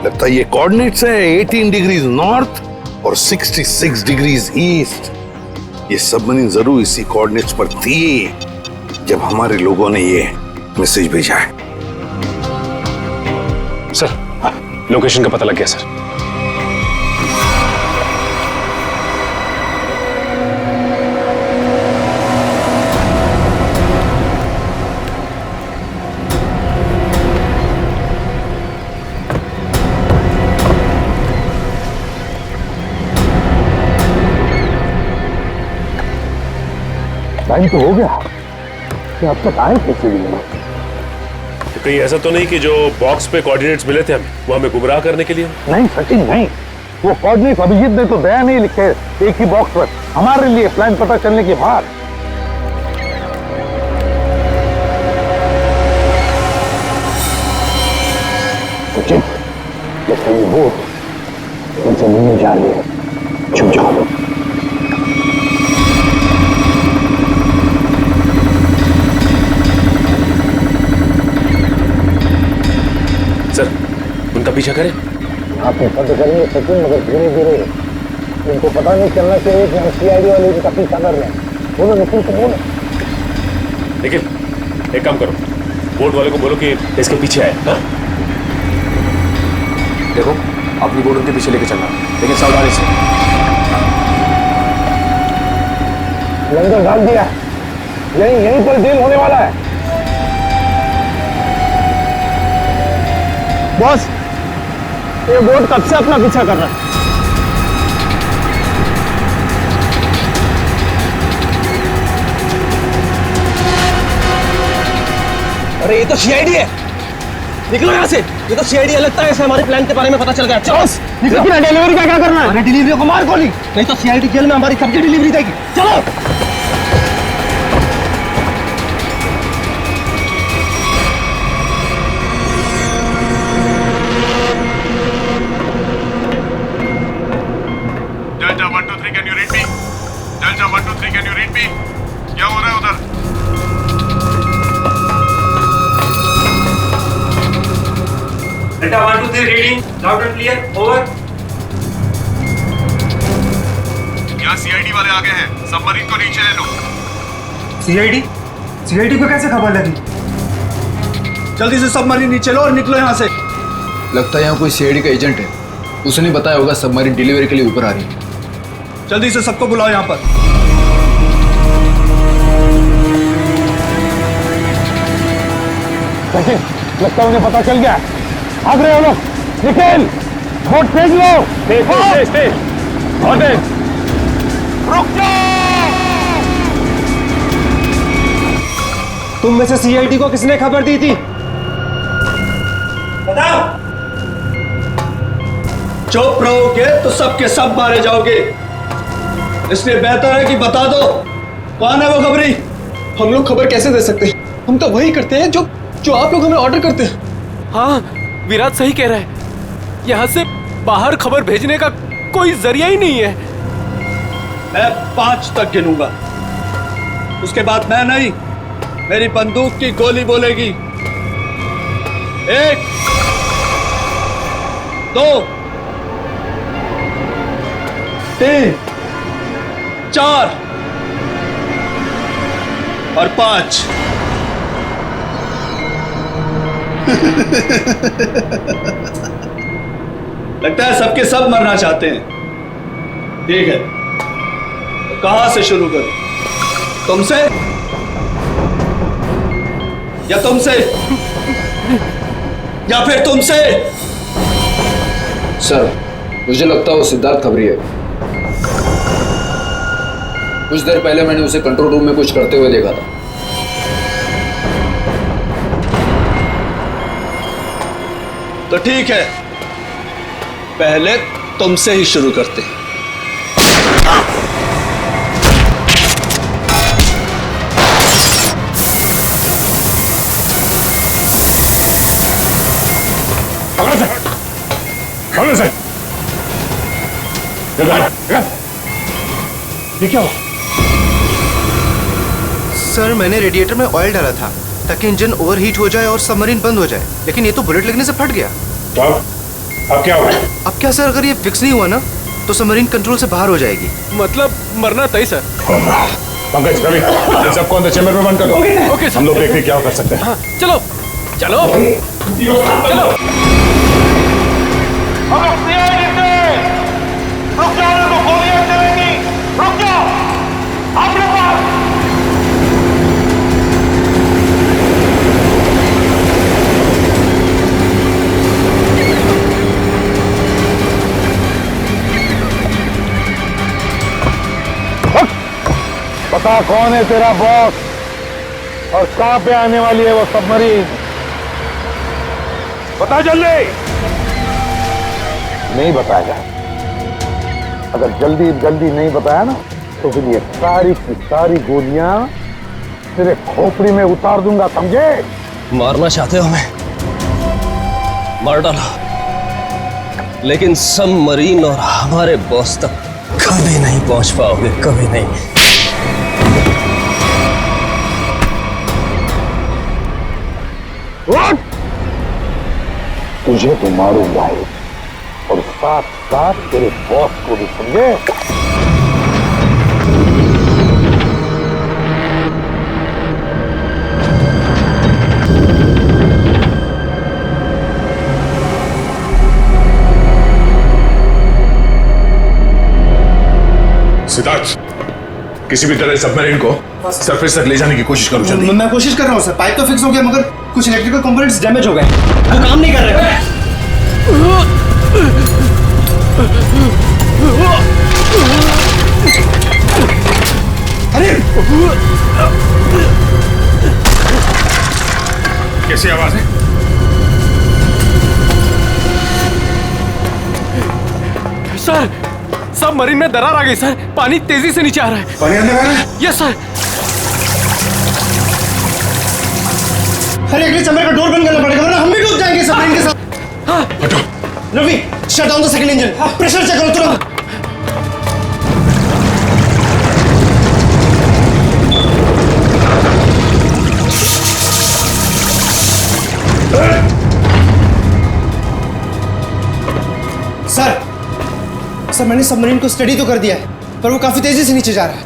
लगता है ये कोऑर्डिनेट्स है 18 डिग्रीज नॉर्थ और 66 डिग्रीज ईस्ट। ये सबमरीन जरूर इसी कोऑर्डिनेट्स पर थी जब हमारे लोगों ने ये मैसेज भेजा है। सर, लोकेशन का पता लग गया सर। टाइम तो हो गया, कि अब तक आए कैसे भी नहीं? कहीं ऐसा तो नहीं कि जो बॉक्स पे कोऑर्डिनेट्स मिले थे हमें, वो हमें गुमराह करने के लिए? नहीं सचिन, नहीं। वो कोऑर्डिनेट्स अभिजीत ने तो दया नहीं लिखे एक ही बॉक्स पर, हमारे लिए प्लान पता चलने के बाद। सचिन, लगता है ये बोट उनसे मिलने जा रही है। छुप जाओ। सर, उनका पीछा करें? आप बंद करेंगे सचिन, मगर धीरे धीरे। इनको पता नहीं चलना चाहिए कि हम CID वाले इनका पीछा कर रहे हैं। बोलो निखिल को बोलो। निखिल, एक काम करो, बोट वाले को बोलो कि इसके पीछे आए। हाँ? देखो, अपनी बोट उनके पीछे लेके चलना, लेकिन सावधानी से। लंगर डाल दिया, यहीं पर डील होने वाला है। बॉस, ये बोट कब से अपना पीछा कर रहा है? अरे ये तो CID है, निकलो यहाँ से। ये तो CID है, लगता है ऐसे हमारे प्लान के बारे में पता चल गया। चलो निकलो। डिलीवरी क्या करना है? अरे डिलीवरी को मार गोली, नहीं तो CID जेल में हमारी सबकी डिलीवरी देगी। चलो। Delta 1 2 3 can you read me? Delta 1 2 3 can you read me? क्या हो रहा है उधर? Delta 1 2 3 reading loud and clear, over. यहाँ CID वाले आ गए हैं, सबमरीन को नीचे ले लो। CID को कैसे खबर लगी? जल्दी से सबमरीन नीचे लो और निकलो यहाँ से। लगता है यहाँ कोई CID का एजेंट है, उसने बताया होगा सबमरीन डिलीवरी के लिए ऊपर आ रही है। जल्दी से सबको बुलाओ यहाँ पर। सचिन, लगता है उन्हें पता चल गया। भाग रहे हो लोग। निखिल, बोट फेंक लो। रुक जाओ। तुम में से CID को किसने खबर दी थी? बताओ। चुप रहोगे तो सबके सब मारे जाओगे, इसलिए बेहतर है कि बता दो कौन है वो खबरी। हम लोग खबर कैसे दे सकते हैं? हम तो वही करते हैं जो जो आप लोग हमें ऑर्डर करते हैं। हाँ, विराट सही कह रहा है। यहाँ से बाहर खबर भेजने का कोई जरिया ही नहीं है। मैं 5 तक गिनूंगा, उसके बाद मैं नहीं, मेरी बंदूक की गोली बोलेगी। 1, 2, 3, 4 और 5। लगता है सबके सब मरना चाहते हैं। ठीक है, तो कहां से शुरू करूं? तुमसे या तुमसे या फिर तुमसे? सर, मुझे लगता है वो सिद्धार्थ खबरी है। कुछ देर पहले मैंने उसे कंट्रोल रूम में कुछ करते हुए देखा था। तो ठीक है, पहले तुमसे ही शुरू करते हैं। ये क्या हुआ? सर, मैंने रेडिएटर में ऑयल डाला था ताकि इंजन ओवरहीट हो जाए और सबमरीन बंद हो जाए, लेकिन ये तो बुलेट लगने से फट गया। तो अब क्या हुआ? अब क्या सर, अगर ये फिक्स नहीं हुआ ना तो सबमरीन कंट्रोल से बाहर हो जाएगी। मतलब मरना तय सर। पंकज, रवि, इन सबको अंदर चैम्बर में बंद कर दो। Okay sir. हम लोग देखते हैं क्या कर सकते हैं। हाँ, चलो चलो चलो। रुक जाओ, तो गोलियां चलेंगी। रुक जाओ, आप लोग बता कौन है तेरा बॉस और कहां पे आने वाली है वो सबमरीन? बता जल्दी। नहीं बताएगा। अगर जल्दी जल्दी नहीं बताया ना तो फिर ये सारी की सारी गोलियां तेरे खोपड़ी में उतार दूंगा, समझे? मारना चाहते हो हमें? मार डालो, लेकिन सबमरीन और हमारे बॉस तक कभी नहीं पहुंच पाओगे, कभी नहीं। तुझे तो मारूंगा ही और साथ साथ तेरे बॉस को भी, समझे? सिद्धार्थ, किसी भी तरह सबमरीन को सरफेस तक ले जाने की कोशिश करो जल्दी। मैं कोशिश कर रहा हूँ सर, पाइप तो फिक्स हो गया मगर कुछ इलेक्ट्रिकल कंपोनेंट्स डैमेज हो गए, वो काम नहीं कर रहे। अरे कैसी आवाज है? सर, सबमरीन में दरार आ गई सर। पानी तेजी से नीचे आ रहा है। पानी अंदर आ रहा है? Yes sir. अरे अगले चैम्बर का डोर बंद करना पड़ेगा वरना हम भी डूब जाएंगे सबमरीन के साथ। हाँ। हटो। Ravi, shut down the second engine. Pressure check करो तुरंत। सर, मैंने सबमरीन को स्टडी तो कर दिया है पर वो काफी तेजी से नीचे जा रहा है।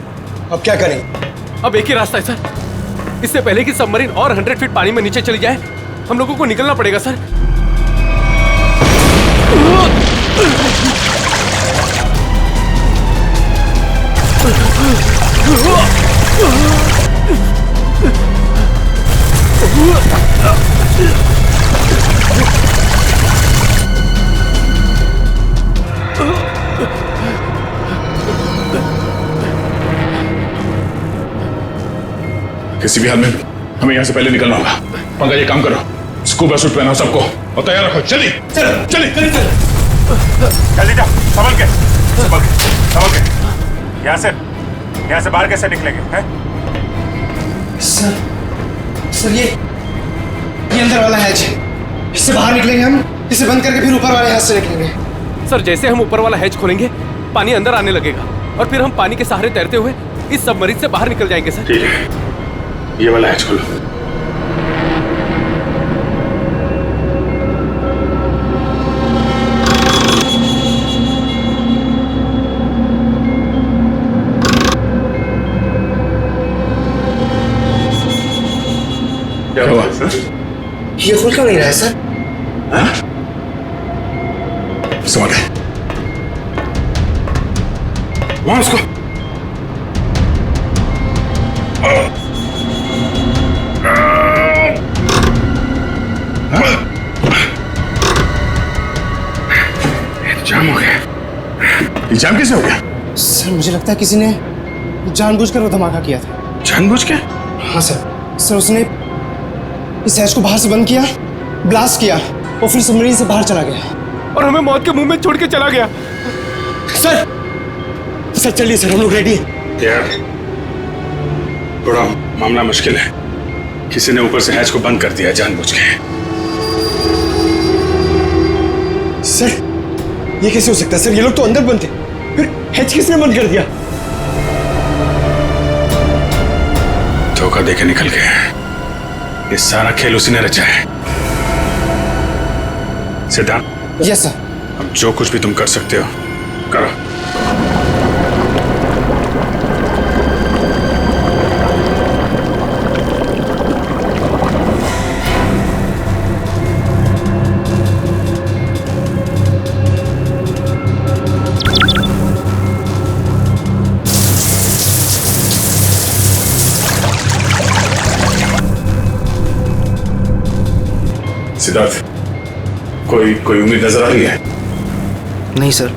अब क्या करें? अब एक ही रास्ता है सर। इससे पहले कि सबमरीन और 100 फीट पानी में नीचे चली जाए, हम लोगों को निकलना पड़ेगा सर। किसी भी हाल में हमें यहाँ से पहले निकलना होगा। पंकज, ये काम करो, स्कूबा सूट पहनाओ सबको और तैयार रखो। चलिए चलो, चलिए। जल्दी जाओ, संभल के, संभल के, संभल के। यहाँ से बाहर कैसे निकलेंगे हैं? सर ये अंदर वाला हैच है, इससे बाहर निकलेंगे हम, इसे बंद करके फिर ऊपर वाले हैच से निकलेंगे। सर जैसे हम ऊपर वाला हैच खोलेंगे पानी अंदर आने लगेगा और फिर हम पानी के सहारे तैरते हुए इस सबमरीन से बाहर निकल जाएंगे। सर ठीक है, ये वाला हैच खोलो। क्या हुआ सर? ये खुल क्यों नहीं रहा है सर? समझ गए, वहां उसको जाम हो गया। ये जाम कैसे हो गया? सर मुझे लगता है किसी ने जानबूझकर वो धमाका किया था। जानबूझ के? हाँ सर उसने इस हैच को बाहर से बंद किया, ब्लास्ट किया और फिर सबमरीन से बाहर चला गया और हमें मौत के मुंह में छोड़ के चला गया। सर चलिए सर, हम लोग रेडी हैं। यार थोड़ा मामला मुश्किल है, किसी ने ऊपर से हैच को बंद कर दिया जानबूझ के। सर ये कैसे हो सकता है सर? ये लोग तो अंदर बंद थे, फिर हैच किसने बंद कर दिया? धोखा देके निकल गए, ये सारा खेल उसी ने रचा है। सिद्धार्थ। Yes sir. अब जो कुछ भी तुम कर सकते हो करो। सिद्धार्थ, कोई उम्मीद नजर आ रही है? नहीं सर,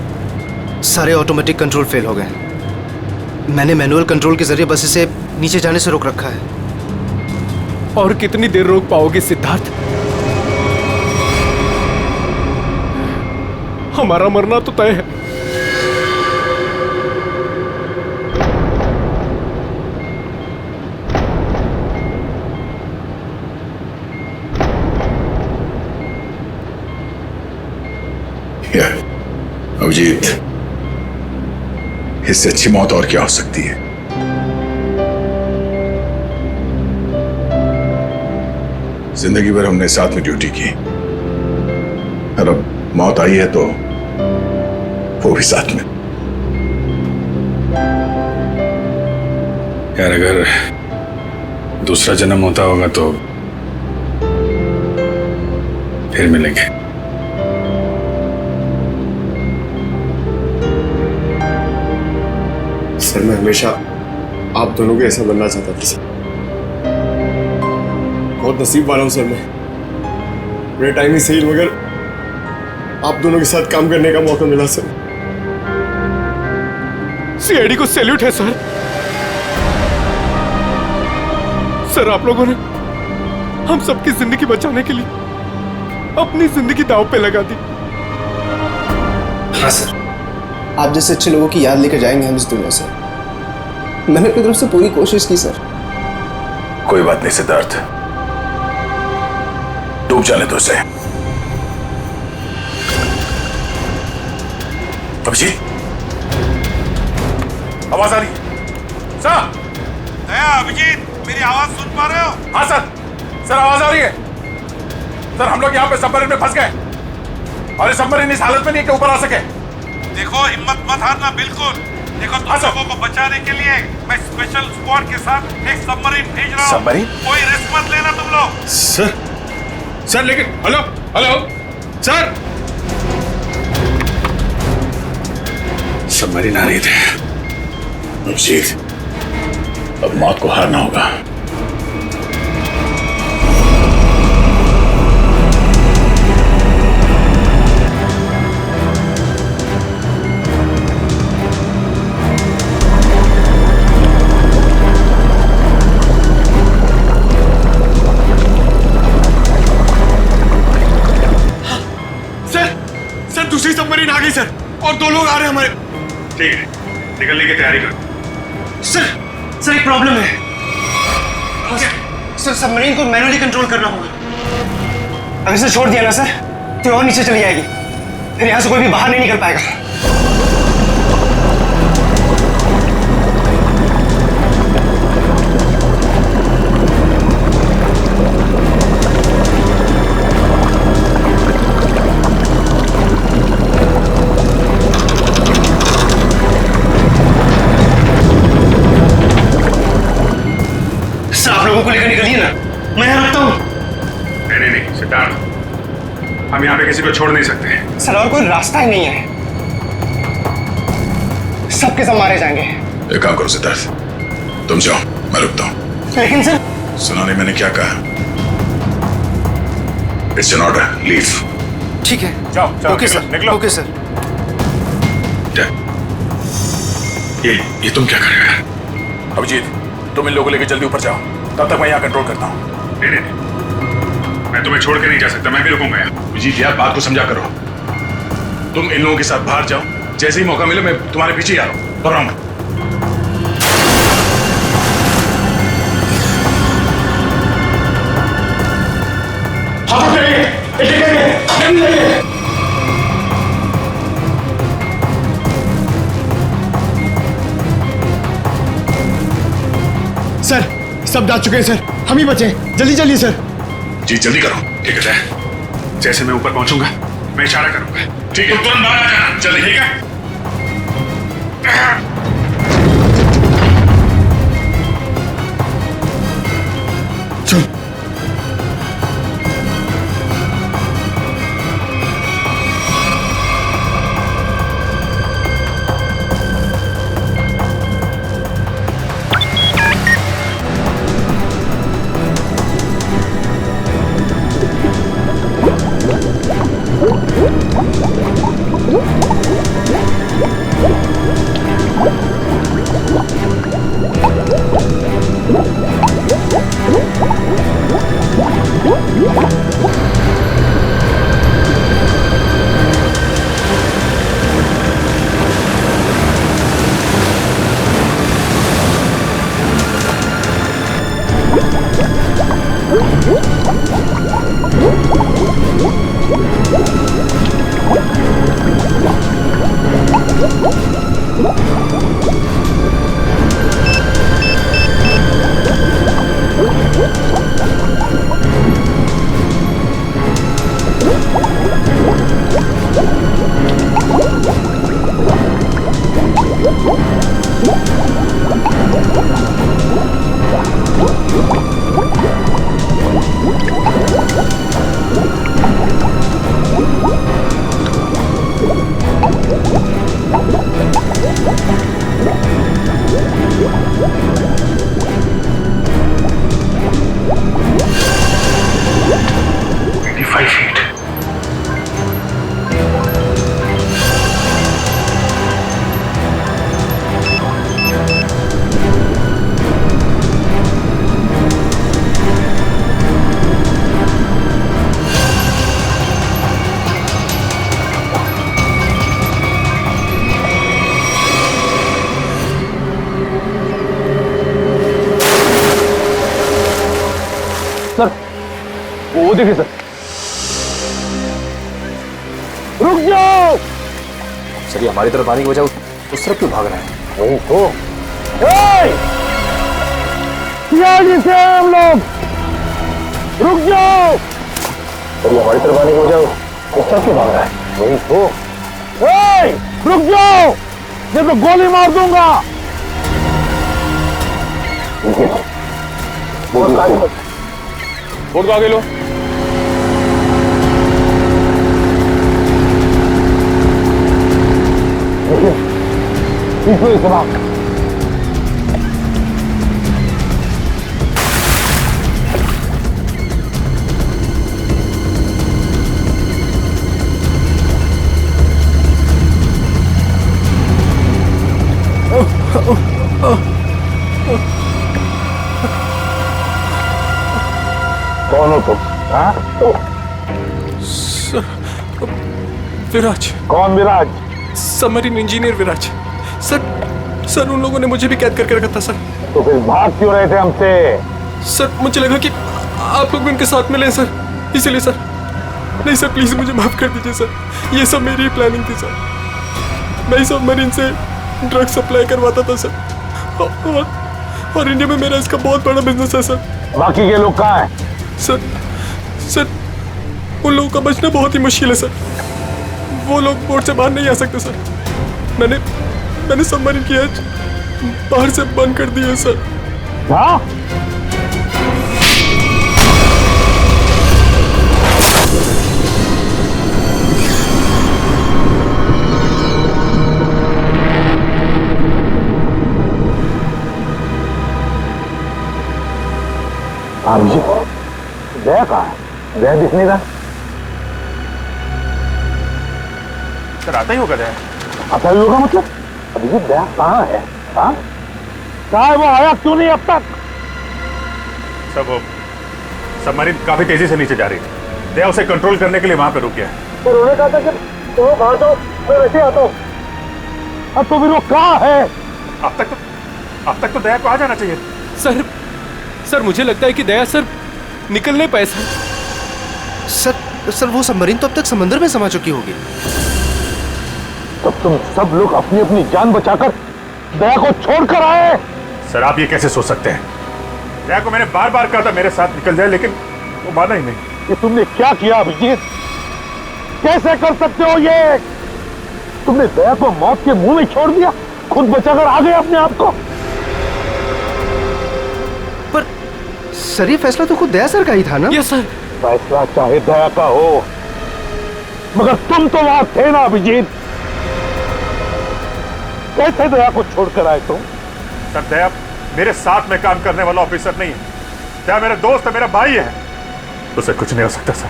सारे ऑटोमेटिक कंट्रोल फेल हो गए। मैंने मैनुअल कंट्रोल के जरिए बस इसे नीचे जाने से रोक रखा है। और कितनी देर रोक पाओगे सिद्धार्थ? हमारा मरना तो तय है। अभिजीत, इससे अच्छी मौत और क्या हो सकती है? जिंदगी भर हमने साथ में ड्यूटी की और अब मौत आई है तो वो भी साथ में। यार अगर दूसरा जन्म होता होगा तो फिर मिलेंगे। सर मैं हमेशा आप दोनों के ऐसा बनना चाहता था सर। बहुत नसीब वाला हूं सर मैं। मेरे टाइम ही सही मगर आप दोनों के साथ काम करने का मौका मिला सर। सीआईडी को सैल्यूट है सर। सर आप लोगों ने हम सबकी जिंदगी बचाने के लिए अपनी जिंदगी दांव पे लगा दी। हाँ सर, आप जैसे अच्छे लोगों की याद लेकर जाएंगे हम इस दुनिया से। मैंने अपनी तरफ से पूरी कोशिश की सर। कोई बात नहीं सिद्धार्थ, डूब जाने दो उसे। अभिजीत, आवाज आ रही है? सर, दया, अभिजीत, मेरी आवाज सुन पा रहे हो? हाँ सर आवाज आ रही है। सर हम लोग यहाँ पे सबमरीन में फंस गए और इस सबमरीन इस हालत में नहीं कि ऊपर आ सके। देखो हिम्मत मत हारना बिल्कुल। देखो तुम लोगों को बचाने के लिए मैं स्पेशल स्क्वाड के साथ एक सबमरीन भेज रहा हूँ। सबमरीन? कोई रिस्क मत लेना तुम लोग। सर लेकिन हेलो सर, सबमरीन आ रही थे। अभिजीत, अब मौत को हारना होगा। दूसरी सबमरीन और 2 लोग आ रहे हैं हमारे। ठीक है, निकलने की तैयारी करो। सर एक प्रॉब्लम है। सर सबमरीन को मैनुअली कंट्रोल करना होगा। अगर इसे छोड़ दिया ना सर तो और नीचे चली जाएगी, फिर यहाँ से कोई भी बाहर नहीं निकल पाएगा। सर आप लोगों को लेकर निकलिए ना, मैं यहाँ रुकता हूँ। नहीं सिद्धार्थ, हम यहाँ पे किसी को छोड़ नहीं सकते। सर और कोई रास्ता ही नहीं है, सबके सब मारे जाएंगे। एक काम करो सिद्धार्थ, तुम जाओ, मैं रुकता हूँ। लेकिन सर सुना नहीं मैंने क्या कहा? It's an order, leave. ठीक है, जाओ ओके सर, निकलो। Okay sir. ये तुम क्या कर रहे हो? अभिजीत, तुम इन लोगों को लेकर जल्दी ऊपर जाओ, तब तक मैं यहाँ कंट्रोल करता हूँ। नहीं, मैं तुम्हें छोड़ के नहीं जा सकता, मैं भी रुकूंगा यहाँ। अभिजीत यार, बात को समझा करो। तुम इन लोगों के साथ बाहर जाओ, जैसे ही मौका मिले मैं तुम्हारे पीछे ही आ रहा हूँ। घबराओ मत। सर सब जा चुके हैं सर, हम ही बचे, जल्दी चलिए सर। जी जल्दी करो। ठीक है, जैसे मैं ऊपर पहुंचूंगा मैं इशारा करूंगा। ठीक है, तुरंत बाहर आ जाना जल्दी। ठीक है। वो देखिए सर, रुक जाओ। सर ये हमारी तरफ आने की वजह उस तरफ क्यों भाग रहा है? वही तो से हम लोग, रुक जाओ। सर ये हमारी तरफ आने की वजह उस तरफ क्यों भाग रहा है? वही तो रुक जाओ, नहीं तो गोली मार दूंगा। बोर्ड को आगे लो। इसको इस्तेमाल। कौन हो तुम? विराज। कौन विराज? सबमरीन इंजीनियर विराज। सर उन लोगों ने मुझे भी कैद करके रखा था सर। तो फिर भाग क्यों रहे थे हमसे? सर मुझे लगा कि आप लोग भी उनके साथ मिले सर, इसीलिए सर। नहीं सर प्लीज मुझे माफ कर दीजिए सर, ये सब मेरी ही प्लानिंग थी सर। मैं सबमरीन से ड्रग सप्लाई करवाता था सर, और इंडिया में मेरा इसका बहुत बड़ा बिजनेस है सर। बाकी के लोग कहाँ हैं? सर उन लोगों का बचना बहुत ही मुश्किल है सर। वो लोग बोट से बाहर नहीं आ सकते सर। मैंने सबमरीन की एज बाहर से बंद कर दी है सर। हाँ? जी दया कहाँ है? दया दिख नहीं रहा। सर आता ही होगा दया। आता ही होगा मतलब? अभिजीत दया कहाँ है? हाँ? कहाँ है वो? आया क्यों नहीं अब तक? सब सबमरीन काफी तेजी से नीचे जा रही है। दया उसे कंट्रोल करने के लिए वहां पे रुक गया है। उन्होंने कहा था कि तुम बाहर जाओ, मैं वैसे आता हूँ। अब तो फिर वो कहाँ है? अब तक तो दया को आ जाना चाहिए। सर मुझे लगता है कि दया सर निकल नहीं पाए सर वो सबमरीन तो अब तक समंदर में समा चुकी होगी। तब तुम सब लोग अपनी अपनी जान बचाकर दया को छोड़कर आए। सर आप ये कैसे सोच सकते हैं? दया को मैंने बार बार कहा था मेरे साथ निकल जाए, लेकिन वो माना ही नहीं। ये तुमने क्या किया अभिजीत? कैसे कर सकते हो ये? तुमने दया को मौत के मुंह में छोड़ दिया, खुद बचाकर आ गए अपने आप को। सर ये फैसला तो खुद दया सर का ही था ना? Yes sir. फैसला चाहे दया का हो, मगर तुम तो वहां थे ना अभिजीत। कैसे दया को छोड़कर आए तुम? सर दया मेरे साथ में काम करने वाला ऑफिसर नहीं है। दया मेरा दोस्त है, मेरा भाई है, उसे कुछ नहीं हो सकता सर।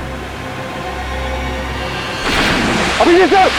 अभिजीत सर!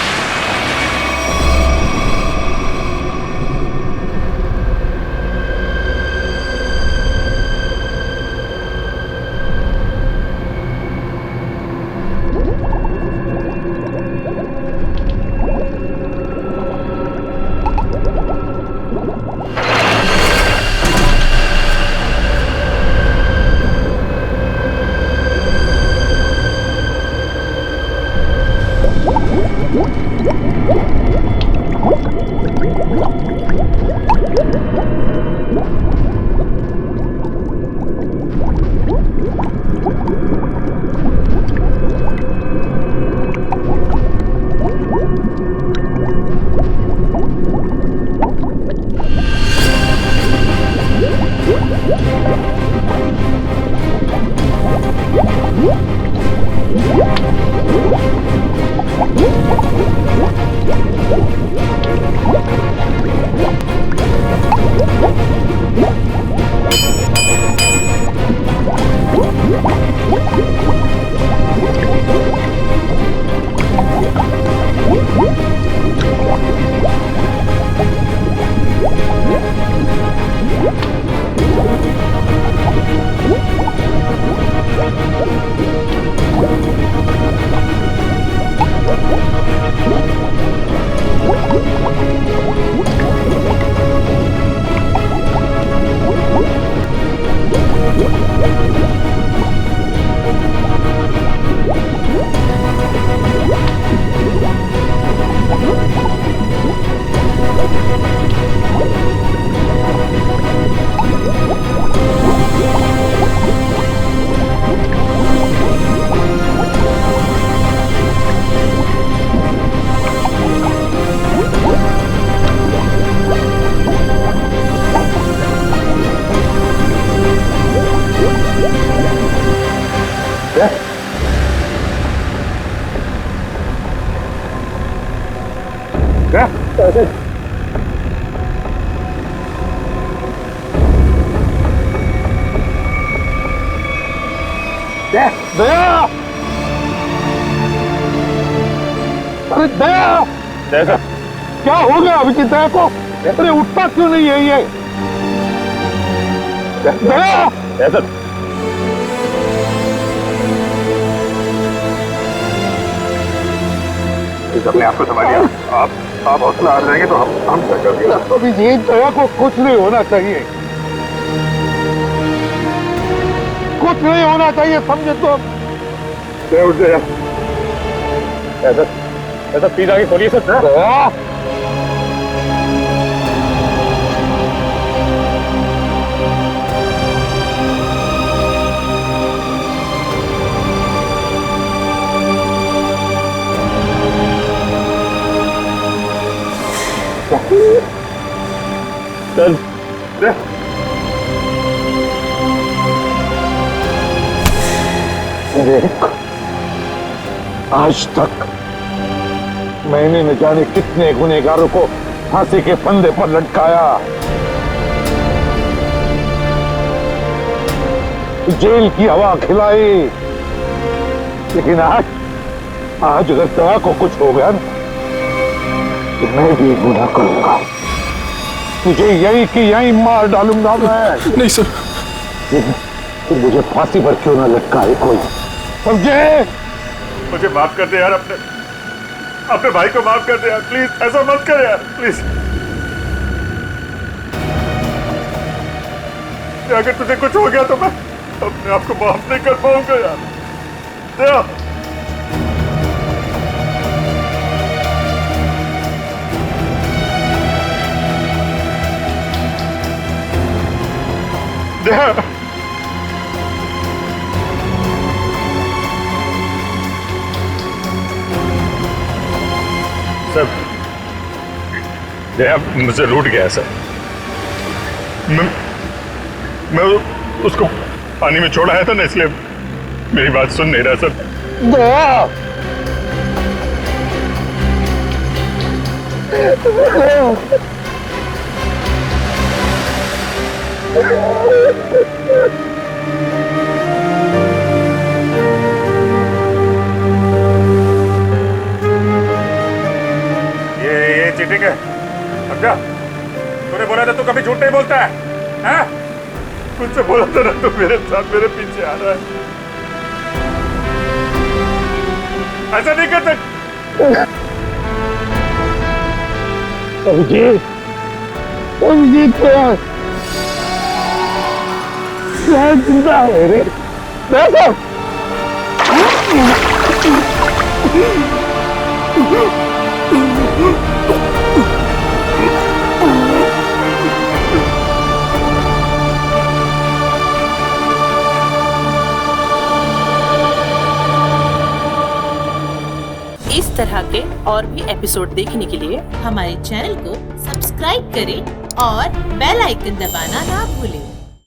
दया! अरे दया! दया क्या हो गया अभिजीत दया को? अरे उठता क्यों नहीं है ये? दया! अपने आप को संभालिए आप। आप हौसला आ जाएंगे तो हम क्या करेंगे? अभी ये दया को कुछ नहीं होना चाहिए, कुछ नहीं होना चाहिए, समझे तो? दया ऐसा सीधा के खोलिए सर। दया देख, आज तक मैंने न जाने कितने गुनहगारों को फांसी के फंदे पर लटकाया, जेल की हवा खिलाई, लेकिन आज अगर दया को कुछ हो गया ना तो मैं भी गुनाह करूंगा, तुझे यही कि यही मार डालूंगा मैं। नहीं सर, तो मुझे फांसी पर क्यों ना लटकाए कोई, समझे? मुझे माफ कर दे यार, अपने भाई को माफ कर दे यार, प्लीज ऐसा मत कर यार, प्लीज। अगर तुझे कुछ हो गया तो मैं अपने आप को माफ नहीं कर पाऊंगा यार। दया सर, दया मुझसे रूठ गया सर। मैं उसको पानी में छोड़ आया था ना, इसलिए मेरी बात सुन नहीं रहा सर। दया ये चीटिंग है, समझा? तूने बोला था तू कभी झूठ नहीं बोलता है, हैं? मुझसे बोला था ना तू मेरे साथ मेरे पीछे आ रहा है, ऐसा नहीं कर सकता। अभिजीत, अभिजीत जिंदा है रे, देखो। इस तरह के और भी एपिसोड देखने के लिए हमारे चैनल को सब्सक्राइब करें और बेल आइकन दबाना ना भूलें।